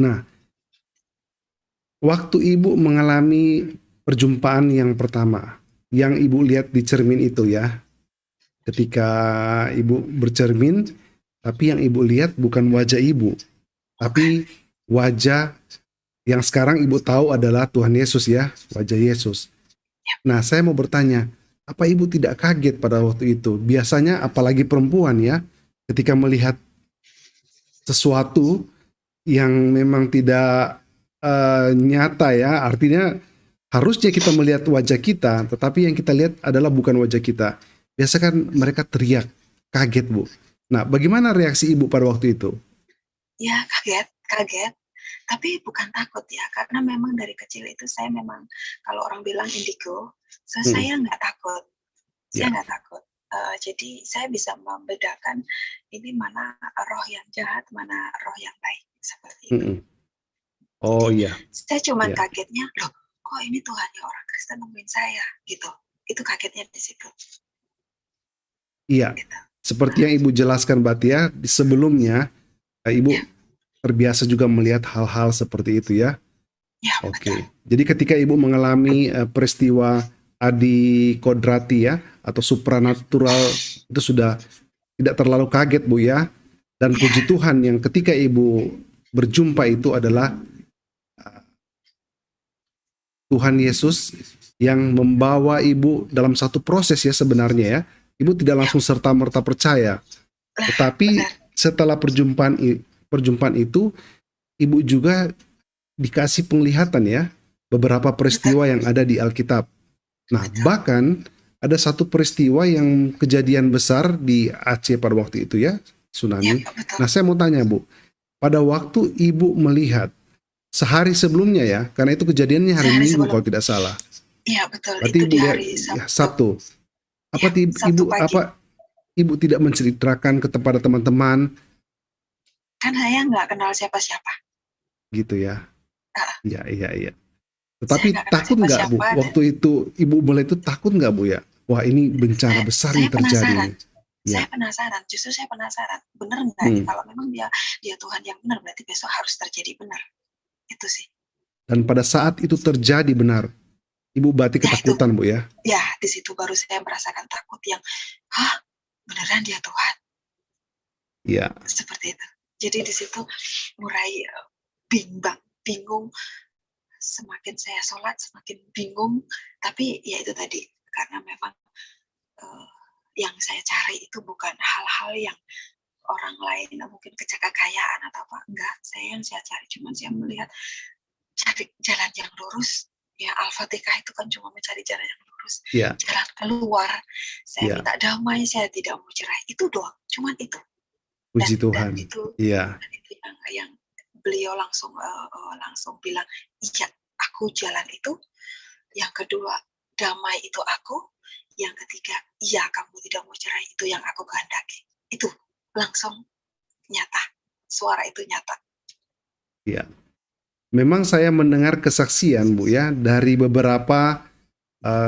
Nah, waktu ibu mengalami perjumpaan yang pertama, yang ibu lihat di cermin itu ya, ketika ibu bercermin, tapi yang ibu lihat bukan wajah ibu, tapi wajah yang sekarang ibu tahu adalah Tuhan Yesus ya, wajah Yesus. Nah, saya mau bertanya, apa ibu tidak kaget pada waktu itu? Biasanya apalagi perempuan ya, ketika melihat sesuatu yang memang tidak nyata ya, artinya harusnya kita melihat wajah kita, tetapi yang kita lihat adalah bukan wajah kita. Biasa kan mereka teriak, kaget Bu. Nah, bagaimana reaksi ibu pada waktu itu? Ya, kaget. Tapi bukan takut ya, karena memang dari kecil itu saya memang, kalau orang bilang indigo, saya nggak takut. Saya nggak takut. Jadi saya bisa membedakan ini mana roh yang jahat, mana roh yang baik. Seperti itu. Oh iya. Saya cuma kagetnya, loh kok ini Tuhannya orang Kristen nemuin saya gitu. Itu kagetnya di situ. Iya. Gitu. Seperti yang Ibu jelaskan Mbak Tia, sebelumnya Ibu terbiasa juga melihat hal-hal seperti itu ya. Ya, Oke. Jadi ketika Ibu mengalami peristiwa Adi Kodrati ya, atau supranatural, itu sudah tidak terlalu kaget Bu ya. Dan puji Tuhan yang ketika Ibu berjumpa itu adalah Tuhan Yesus yang membawa Ibu dalam satu proses ya sebenarnya ya. Ibu tidak langsung serta-merta percaya. Tetapi setelah perjumpaan itu, Ibu juga dikasih penglihatan ya, beberapa peristiwa yang ada di Alkitab. Nah, bahkan ada satu peristiwa yang kejadian besar di Aceh pada waktu itu ya, tsunami. Nah, saya mau tanya Bu, pada waktu Ibu melihat sehari sebelumnya ya, karena itu kejadiannya hari Minggu kalau tidak salah. Iya betul. Berarti itu Ibu di lihat hari Sabtu. Ya, Sabtu. Ibu tidak menceritakan kepada teman-teman? Kan saya nggak kenal siapa-siapa. Gitu ya. Iya. Tetapi takut nggak Bu? Waktu itu Ibu mulai itu takut nggak Bu ya? Wah ini bencana besar yang terjadi. Saya penasaran. Justru saya penasaran. Benar nggak? Kalau memang dia Tuhan yang benar, berarti besok harus terjadi benar. Itu sih. Dan pada saat itu terjadi benar, Ibu berarti ketakutan Bu ya? Ya, di situ baru saya merasakan takut yang, beneran dia Tuhan? Iya. Seperti itu. Jadi di situ mulai bingung. Semakin saya sholat, semakin bingung. Tapi ya itu tadi, karena memang yang saya cari itu bukan hal-hal yang orang lain mungkin kekayaan atau apa. Enggak, yang saya cari cuma saya melihat cari jalan yang lurus. Ya, Al-Fatihah itu kan cuma mencari jalan yang lurus. Jalan keluar. Saya minta damai, saya tidak mau cerai. Itu doang, cuman itu. Puji dan Tuhan. itu Iya. yang beliau langsung bilang, iya aku jalan itu. Yang kedua, damai itu aku. Yang ketiga, iya kamu tidak mau cerai, itu yang aku kehendaki. Itu langsung nyata, suara itu nyata. Iya. Memang saya mendengar kesaksian Bu ya dari beberapa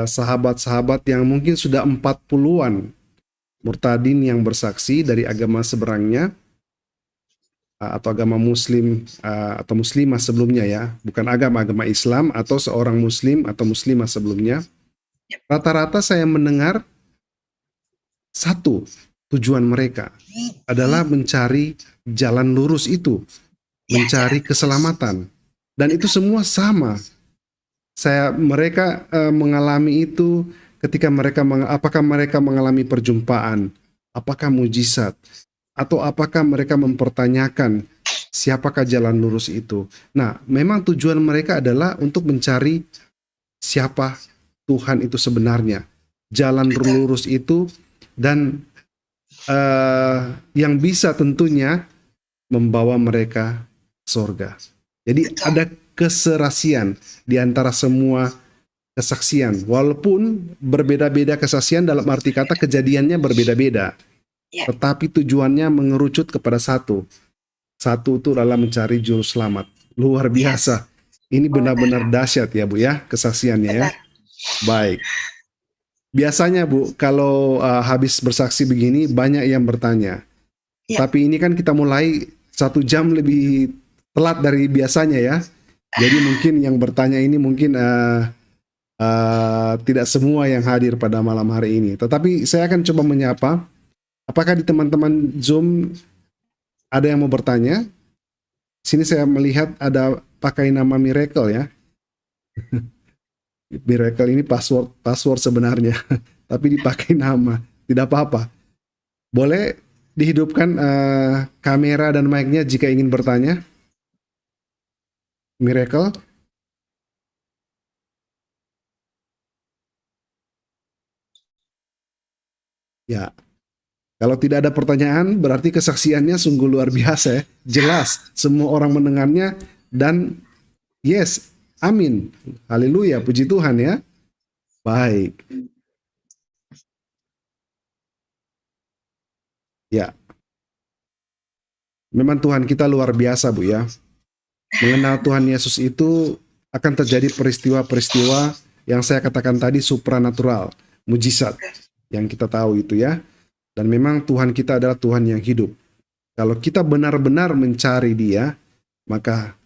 sahabat-sahabat yang mungkin sudah 40-an murtadin yang bersaksi dari agama seberangnya atau agama muslim atau muslimah sebelumnya ya, bukan agama Islam atau seorang muslim atau muslimah sebelumnya. Rata-rata saya mendengar satu tujuan mereka adalah mencari jalan lurus itu, mencari keselamatan. Dan itu semua sama. Mereka mengalami itu ketika apakah mereka mengalami perjumpaan, apakah mujizat, atau apakah mereka mempertanyakan siapakah jalan lurus itu. Nah, memang tujuan mereka adalah untuk mencari siapa Tuhan itu sebenarnya, jalan lurus itu, dan yang bisa tentunya membawa mereka surga. Jadi ada keserasian di antara semua kesaksian, walaupun berbeda-beda kesaksian dalam arti kata kejadiannya berbeda-beda, tetapi tujuannya mengerucut kepada satu itu adalah mencari juru selamat. Luar biasa. Ini benar-benar dahsyat ya Bu ya, kesaksiannya ya. Baik. Biasanya Bu, kalau habis bersaksi begini banyak yang bertanya. Tapi ini kan kita mulai 1 jam lebih telat dari biasanya ya. Jadi mungkin yang bertanya ini mungkin tidak semua yang hadir pada malam hari ini. Tetapi saya akan coba menyapa. Apakah di teman-teman Zoom ada yang mau bertanya? Sini saya melihat ada pakai nama Miracle ya. Miracle ini password sebenarnya, tapi dipakai nama. Tidak apa-apa. Boleh dihidupkan kamera dan mic-nya jika ingin bertanya. Miracle. Ya. Kalau tidak ada pertanyaan, berarti kesaksiannya sungguh luar biasa ya. Jelas, semua orang mendengarnya dan yes, amin. Haleluya, puji Tuhan ya. Baik. Ya. Memang Tuhan kita luar biasa Bu ya. Mengenal Tuhan Yesus itu akan terjadi peristiwa-peristiwa yang saya katakan tadi supranatural, mujizat yang kita tahu itu ya. Dan memang Tuhan kita adalah Tuhan yang hidup. Kalau kita benar-benar mencari Dia, maka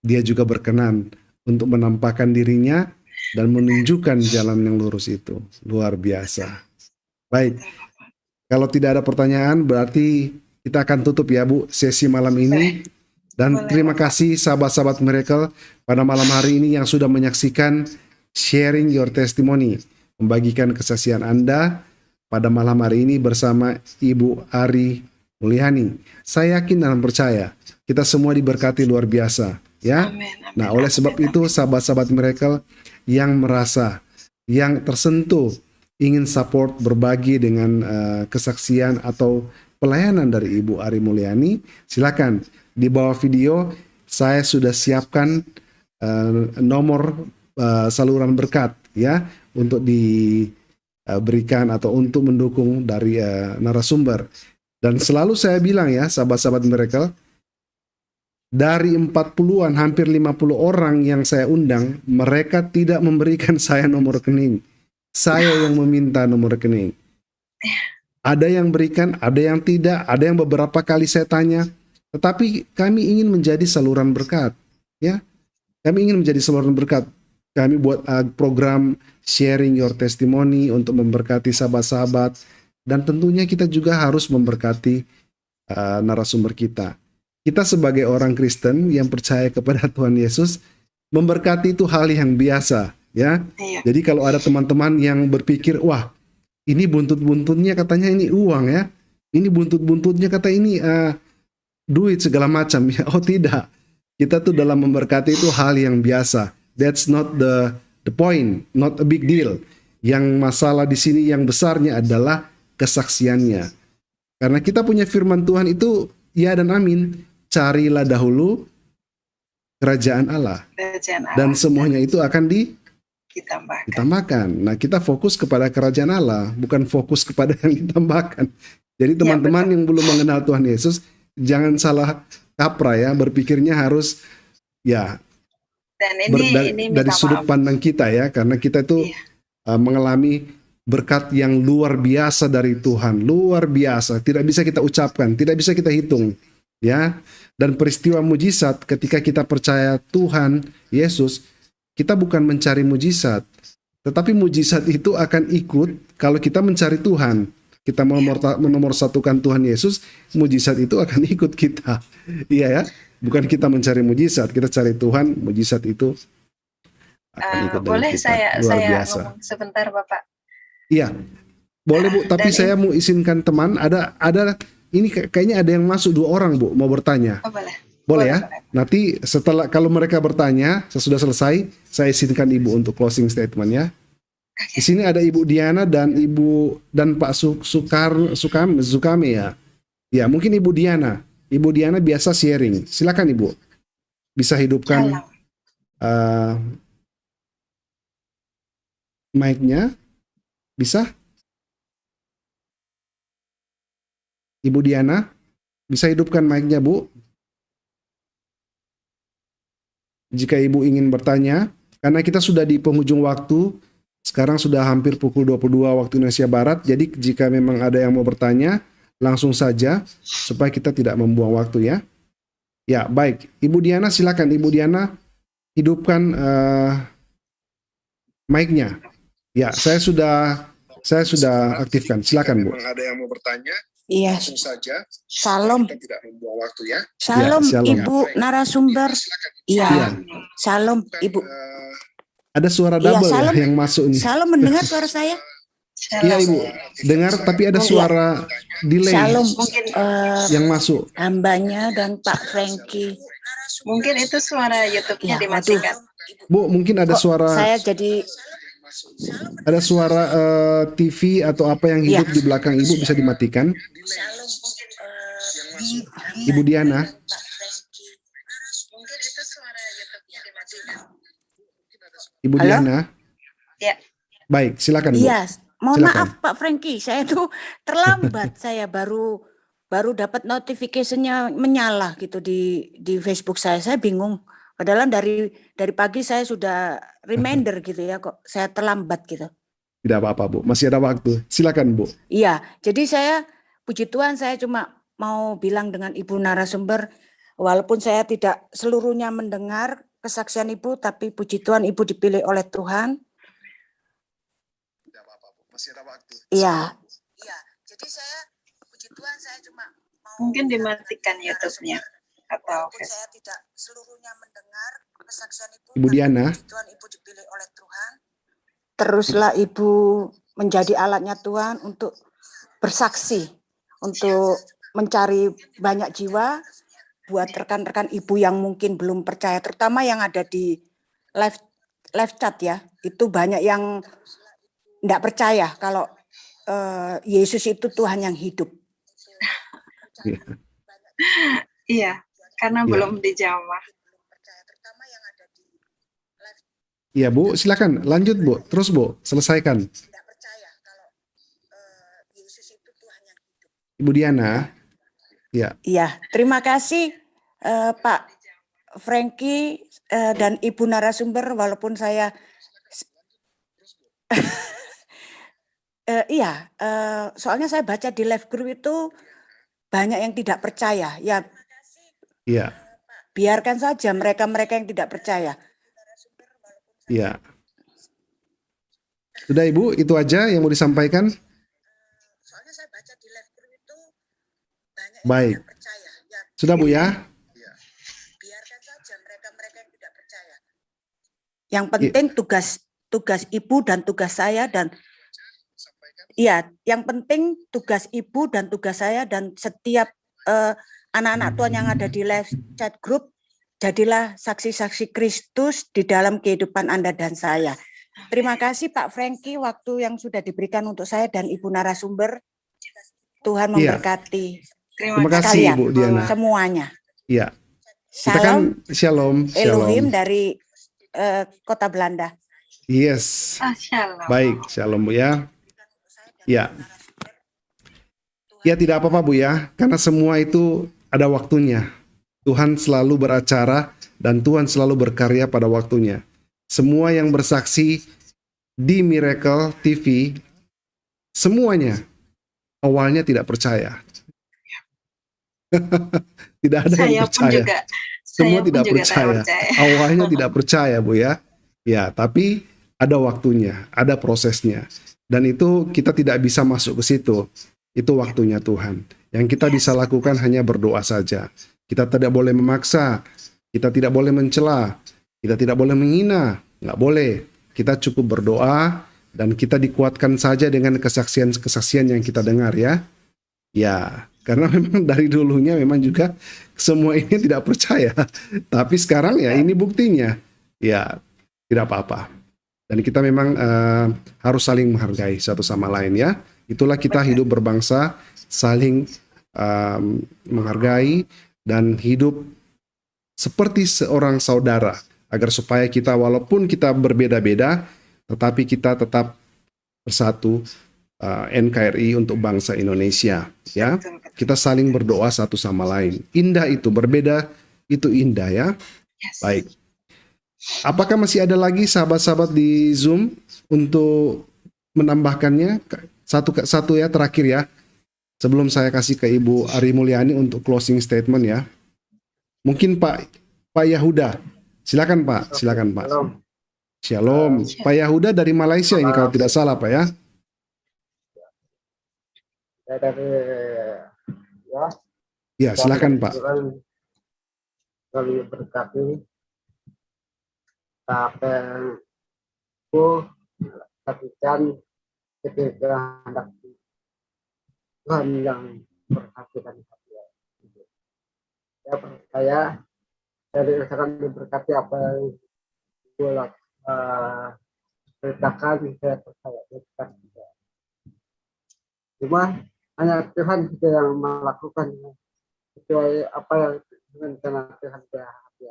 Dia juga berkenan untuk menampakkan dirinya dan menunjukkan jalan yang lurus itu. Luar biasa. Baik, kalau tidak ada pertanyaan berarti kita akan tutup ya Bu sesi malam ini. Dan terima kasih sahabat-sahabat Miracle pada malam hari ini yang sudah menyaksikan sharing your testimony, membagikan kesaksian Anda pada malam hari ini bersama Ibu Ari Mulyani. Saya yakin dan percaya kita semua diberkati luar biasa ya. Amen, amen, nah oleh sebab itu sahabat-sahabat Miracle yang merasa, yang tersentuh, ingin support berbagi dengan kesaksian atau pelayanan dari Ibu Ari Mulyani, silakan di bawah video saya sudah siapkan nomor saluran berkat ya untuk diberikan atau untuk mendukung dari narasumber. Dan selalu saya bilang ya sahabat-sahabat Miracle, dari 40-an hampir 50 orang yang saya undang, mereka tidak memberikan saya nomor rekening. Saya yang meminta nomor rekening. Ada yang berikan, ada yang tidak, ada yang beberapa kali saya tanya. Tetapi kami ingin menjadi saluran berkat, ya. Kami ingin menjadi saluran berkat. Kami buat program sharing your testimony untuk memberkati sahabat-sahabat, dan tentunya kita juga harus memberkati narasumber kita. Kita sebagai orang Kristen yang percaya kepada Tuhan Yesus, memberkati itu hal yang biasa, ya. Jadi kalau ada teman-teman yang berpikir, wah, ini buntut-buntutnya katanya ini uang ya, ini buntut-buntutnya kata ini duit segala macam ya. Oh tidak, kita tuh dalam memberkati itu hal yang biasa. That's not the point, not a big deal. Yang masalah di sini yang besarnya adalah kesaksiannya. Karena kita punya firman Tuhan itu ya dan amin. Carilah dahulu kerajaan Allah. Dan semuanya itu akan ditambahkan. Nah, kita fokus kepada kerajaan Allah, bukan fokus kepada yang ditambahkan. Jadi teman-teman yang belum mengenal Tuhan Yesus, jangan salah kaprah ya, berpikirnya harus ya Dan dari sudut pandang kita ya, karena kita itu mengalami berkat yang luar biasa dari Tuhan, luar biasa, tidak bisa kita ucapkan, tidak bisa kita hitung ya. Dan peristiwa mujizat ketika kita percaya Tuhan Yesus, kita bukan mencari mujizat, tetapi mujizat itu akan ikut kalau kita mencari Tuhan. Kita menomorsatukan Tuhan Yesus, mujizat itu akan ikut kita. Iya ya, bukan kita mencari mujizat, kita cari Tuhan, mujizat itu akan ikut dari boleh kita. Luar biasa. Ngomong sebentar Bapak? Iya, boleh Bu, tapi saya mau izinkan teman, ada ini kayaknya ada yang masuk 2 orang Bu, mau bertanya. Oh, boleh. Boleh ya? Nanti setelah kalau mereka bertanya, sesudah selesai, saya izinkan Ibu untuk closing statement ya. Di sini ada Ibu Diana dan Pak Zukame ya. Ya, mungkin Ibu Diana. Ibu Diana biasa sharing. Silakan Ibu. Bisa hidupkan mic-nya. Bisa? Ibu Diana, bisa hidupkan mic-nya, Bu? Jika Ibu ingin bertanya, karena kita sudah di penghujung waktu, sekarang sudah hampir pukul 22 waktu Indonesia Barat, jadi jika memang ada yang mau bertanya, langsung saja, supaya kita tidak membuang waktu ya. Ya, baik. Ibu Diana, silakan. Ibu Diana, hidupkan mic-nya. Ya, saya sudah aktifkan. Silakan, Bu. Memang ada yang mau bertanya? Iya. Langsung saja. Salam. Kita tidak membuang waktu ya. Salam, ya, Ibu narasumber. Iya. Salam, Ibu. Ada suara double ya yang masuk nih. Salam, mendengar suara saya? Iya Ibu, dengar tapi ada suara delay Salam, yang masuk. Hambanya dan Pak Frankie. Mungkin itu suara YouTube-nya dimatikan. Bu, mungkin ada suara. Saya jadi ada suara TV atau apa yang hidup di belakang Ibu, bisa dimatikan. Ibu Diana. Ibu Halo? Diana. Ya. Baik, silakan Bu. Iya, mohon Silakan. maaf Pak Frankie, saya tuh terlambat. Saya baru dapat notifikasinya menyala gitu di Facebook saya. Saya bingung. Padahal dari pagi saya sudah reminder gitu ya, kok saya terlambat gitu. Tidak apa-apa Bu, masih ada waktu. Silakan Bu. Iya, jadi saya puji Tuhan, saya cuma mau bilang dengan Ibu narasumber, walaupun saya tidak seluruhnya mendengar kesaksian Ibu, tapi puji Tuhan Ibu dipilih oleh Tuhan. Tidak apa-apa Bu, masih ada waktu. Iya. Iya, jadi saya puji Tuhan, saya cuma mau mungkin dimatikan YouTube-nya atau saya tidak seluruhnya mendengar kesaksian Ibu. Ibu Diana. Puji Tuhan Ibu dipilih oleh Tuhan. Teruslah Ibu menjadi alatnya Tuhan untuk bersaksi, untuk mencari banyak jiwa buat rekan-rekan Ibu yang mungkin belum percaya, terutama yang ada di live chat ya. Itu banyak yang enggak percaya kalau Yesus itu Tuhan yang hidup. Iya, karena belum dijamah. Iya Bu, silakan lanjut Bu, terus Bu, selesaikan. Ibu Diana, ya. Iya, terima kasih Pak Frankie dan Ibu narasumber, walaupun saya soalnya saya baca di live group itu banyak yang tidak percaya. Ya, iya. Biarkan saja mereka yang tidak percaya. Iya. Sudah Ibu, itu aja yang mau disampaikan. Soalnya saya baca di live group itu banyak yang Baik. tidak percaya. Ya, Sudah Bu ya. biarkan saja mereka yang tidak percaya. Yang penting tugas Ibu dan tugas saya dan yang penting tugas Ibu dan tugas saya dan setiap anak-anak Tuhan yang ada di live chat group, jadilah saksi-saksi Kristus di dalam kehidupan Anda dan saya. Terima kasih Pak Frankie, waktu yang sudah diberikan untuk saya dan Ibu narasumber. Tuhan Iya. memberkati Terima kasih sekalian, Ibu Diana. semuanya. Iya. Kita kan Salam shalom, Elohim shalom. dari kota Belanda. Yes. Shalom. Baik, shalom Bu ya. Ya. Ya tidak apa-apa Bu ya, karena semua itu ada waktunya. Tuhan selalu beracara dan Tuhan selalu berkarya pada waktunya. Semua yang bersaksi di Miracle TV, semuanya awalnya tidak percaya. Tidak ada yang percaya. Semua tidak percaya. Awalnya tidak percaya Bu ya. Ya, tapi ada waktunya, ada prosesnya. Dan itu kita tidak bisa masuk ke situ. Itu waktunya Tuhan. Yang kita bisa lakukan hanya berdoa saja. Kita tidak boleh memaksa, kita tidak boleh mencela, kita tidak boleh menghina, nggak boleh. Kita cukup berdoa dan kita dikuatkan saja dengan kesaksian-kesaksian yang kita dengar ya. Ya, karena memang dari dulunya memang juga semua ini tidak percaya. Tapi sekarang ya ini buktinya. Ya, tidak apa-apa. Dan kita memang harus saling menghargai satu sama lain ya. Itulah kita hidup berbangsa, saling menghargai dan hidup seperti seorang saudara, agar supaya kita walaupun kita berbeda-beda, tetapi kita tetap bersatu, NKRI untuk bangsa Indonesia ya. Kita saling berdoa satu sama lain. Indah itu, berbeda itu indah ya. Baik. Apakah masih ada lagi sahabat-sahabat di Zoom untuk menambahkannya? Satu ya terakhir ya. Sebelum saya kasih ke Ibu Ari Mulyani untuk closing statement ya. Mungkin Pak Yahuda. Silakan Pak, silakan Pak. Shalom. Pak Yahuda dari Malaysia ini kalau tidak salah Pak ya. Dari Ya, silakan Pak. Kali berkati tapenku saksikan ketika hendak Tuhan yang perhatikan hati. Ya percaya dari akan diberkati apa yang gue ceritakan, saya percaya berkat juga. Cuma hanya Tuhan saja yang melakukan sesuai apa yang rencana Tuhan ke hati.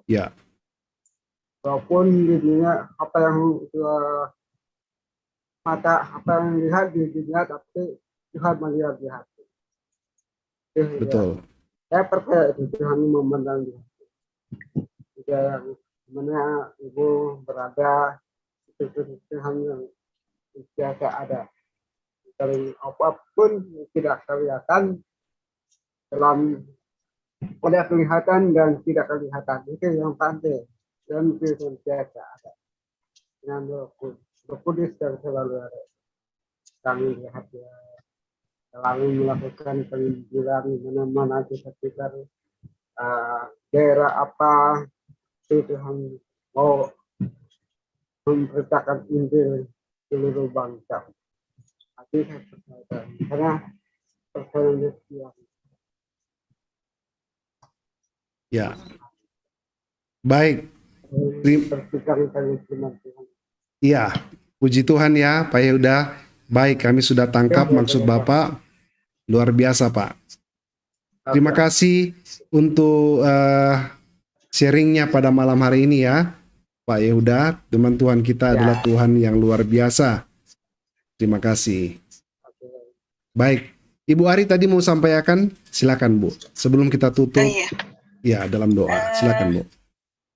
Ya. Walaupun di dunia apa yang mata apa yang lihat di dunia, tapi Tuhan melihat di hati. Betul. Saya percaya itu Tuhan memandang di hati. Jika yang mana ibu berada, itu Tuhan yang biasa ada. Dari apapun tidak kelihatan, dalam ada kelihatan dan tidak kelihatan, itu yang pandai dan itu biasa ada. Dengan Roh Kudus dan selalu ada. Kami lihat ya, selalu melakukan penginjilan mana-mana di sekitar daerah apa itu Tuhan mau memberitakan Injil seluruh bangsa. Tapi saya percaya karena percaya Tuhan. Ya. Baik. Iya, puji Tuhan ya Pak Yehuda. Baik, kami sudah tangkap maksud Bapak. Luar biasa Pak. Terima kasih untuk sharingnya pada malam hari ini ya Pak Yehuda. Teman Tuhan kita adalah Tuhan yang luar biasa. Terima kasih. Baik, Ibu Ari tadi mau sampaikan, silakan Bu. Sebelum kita tutup, ya dalam doa, silakan Bu.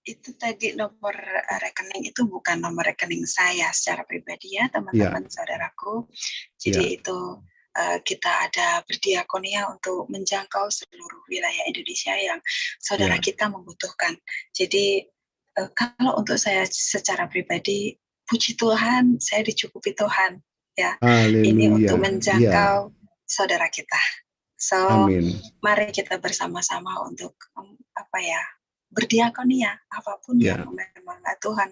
Itu tadi nomor rekening itu bukan nomor rekening saya secara pribadi ya teman-teman saudaraku. Jadi itu kita ada berdiakonia untuk menjangkau seluruh wilayah Indonesia yang saudara kita membutuhkan. Jadi kalau untuk saya secara pribadi, puji Tuhan, saya dicukupi Tuhan ya. Haleluya. Ini untuk menjangkau saudara kita. So, Amin. Mari kita bersama-sama untuk berdiakonia apapun yang memang Tuhan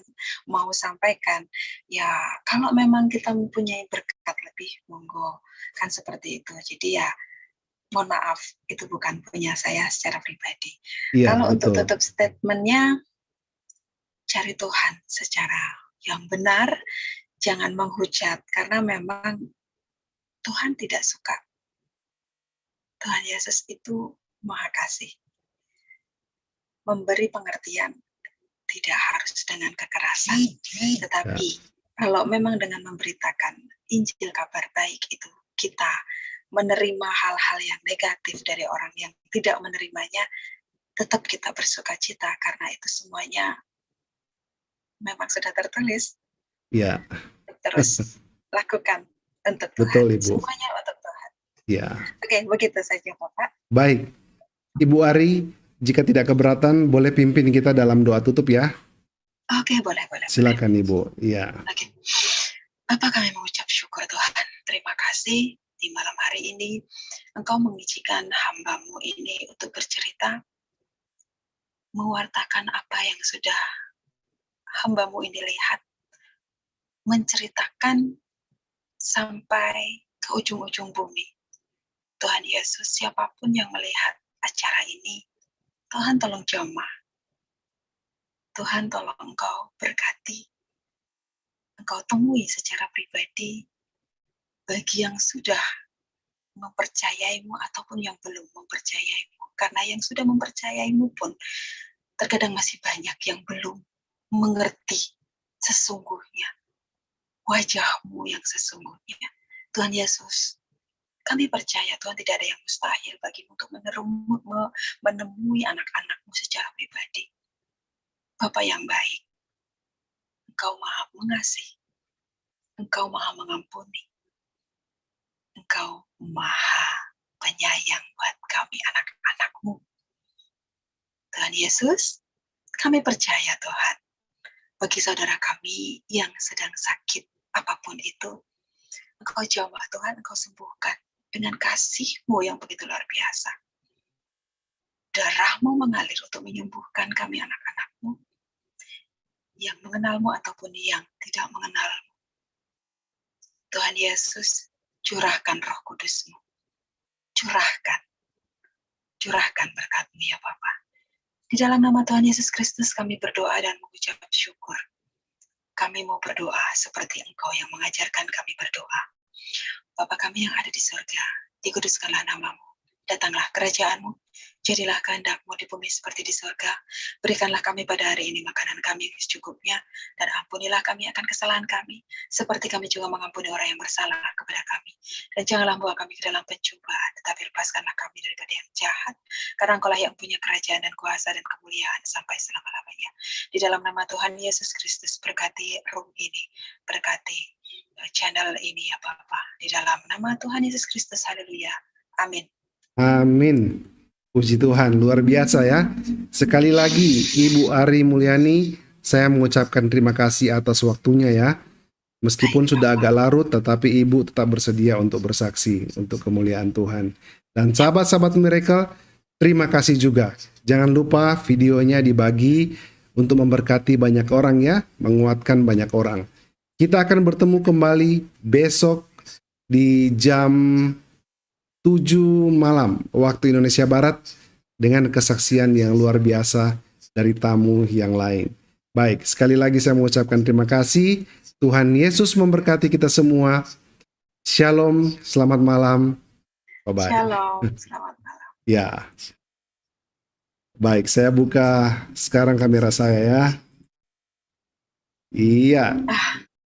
mau sampaikan. Ya, kalau memang kita mempunyai berkat lebih, monggo, kan seperti itu. Jadi ya, mohon maaf, itu bukan punya saya secara pribadi. Kalau untuk tutup statementnya, cari Tuhan secara yang benar, jangan menghujat, karena memang Tuhan tidak suka Tuhan Yesus itu Maha Kasih. Memberi pengertian tidak harus dengan kekerasan, tetapi kalau memang dengan memberitakan Injil kabar baik itu kita menerima hal-hal yang negatif dari orang yang tidak menerimanya, tetap kita bersuka cita karena itu semuanya memang sudah tertulis. Ya. Terus lakukan untuk Tuhan. Betul, Ibu. Semuanya untuk Tuhan. Ya. Oke, begitu saja Bapak. Baik. Ibu Ari, jika tidak keberatan, boleh pimpin kita dalam doa tutup ya. Oke, boleh. Silakan Ibu. Iya. Oke. Bapak, kami mengucap syukur Tuhan. Terima kasih di malam hari ini Engkau mengizinkan hamba-Mu ini untuk bercerita, mewartakan apa yang sudah hamba-Mu ini lihat, menceritakan sampai ke ujung-ujung bumi. Tuhan Yesus, siapapun yang melihat acara ini, Tuhan tolong jamah. Tuhan tolong Engkau berkati. Engkau temui secara pribadi bagi yang sudah mempercayaimu ataupun yang belum mempercayaimu. Karena yang sudah mempercayaimu pun terkadang masih banyak yang belum mengerti sesungguhnya wajah-Mu yang sesungguhnya. Tuhan Yesus, kami percaya Tuhan tidak ada yang mustahil bagi-Mu untuk menemui anak-anak-Mu secara pribadi. Bapa yang baik, Engkau Maha Mengasihi, Engkau Maha Mengampuni, Engkau Maha Penyayang buat kami anak-anak-Mu. Tuhan Yesus, kami percaya Tuhan, bagi saudara kami yang sedang sakit, apapun itu, Engkau jamah Tuhan, Engkau sembuhkan dengan kasih-Mu yang begitu luar biasa. Darah-Mu mengalir untuk menyembuhkan kami anak-anak-Mu, yang mengenal-Mu ataupun yang tidak mengenal-Mu. Tuhan Yesus, curahkan Roh Kudus-Mu. Curahkan berkat-Mu ya Bapa. Di dalam nama Tuhan Yesus Kristus kami berdoa dan mengucap syukur. Kami mau berdoa seperti Engkau yang mengajarkan kami berdoa. Bapa kami yang ada di surga, dikuduskanlah nama-Mu. Datanglah kerajaan-Mu, jadilah kehendak-Mu di bumi seperti di surga. Berikanlah kami pada hari ini makanan kami secukupnya, dan ampunilah kami akan kesalahan kami, seperti kami juga mengampuni orang yang bersalah kepada kami. Dan janganlah bawa kami ke dalam pencobaan, tetapi lepaskanlah kami daripada yang jahat, karena Engkaulah yang punya kerajaan dan kuasa dan kemuliaan sampai selama-lamanya. Di dalam nama Tuhan Yesus Kristus, berkati room ini, berkati channel ini ya Bapa. Di dalam nama Tuhan Yesus Kristus, haleluya. Amin. Amin. Puji Tuhan, luar biasa ya. Sekali lagi, Ibu Ari Mulyani, saya mengucapkan terima kasih atas waktunya ya. Meskipun sudah agak larut, tetapi Ibu tetap bersedia untuk bersaksi untuk kemuliaan Tuhan. Dan sahabat-sahabat Miracle, terima kasih juga. Jangan lupa videonya dibagi untuk memberkati banyak orang ya, menguatkan banyak orang. Kita akan bertemu kembali besok di jam 7 malam waktu Indonesia Barat dengan kesaksian yang luar biasa dari tamu yang lain. Baik, sekali lagi saya mengucapkan terima kasih. Tuhan Yesus memberkati kita semua. Shalom, selamat malam. Bye-bye. Shalom, selamat malam. Ya. Baik, saya buka sekarang kamera saya ya. Iya.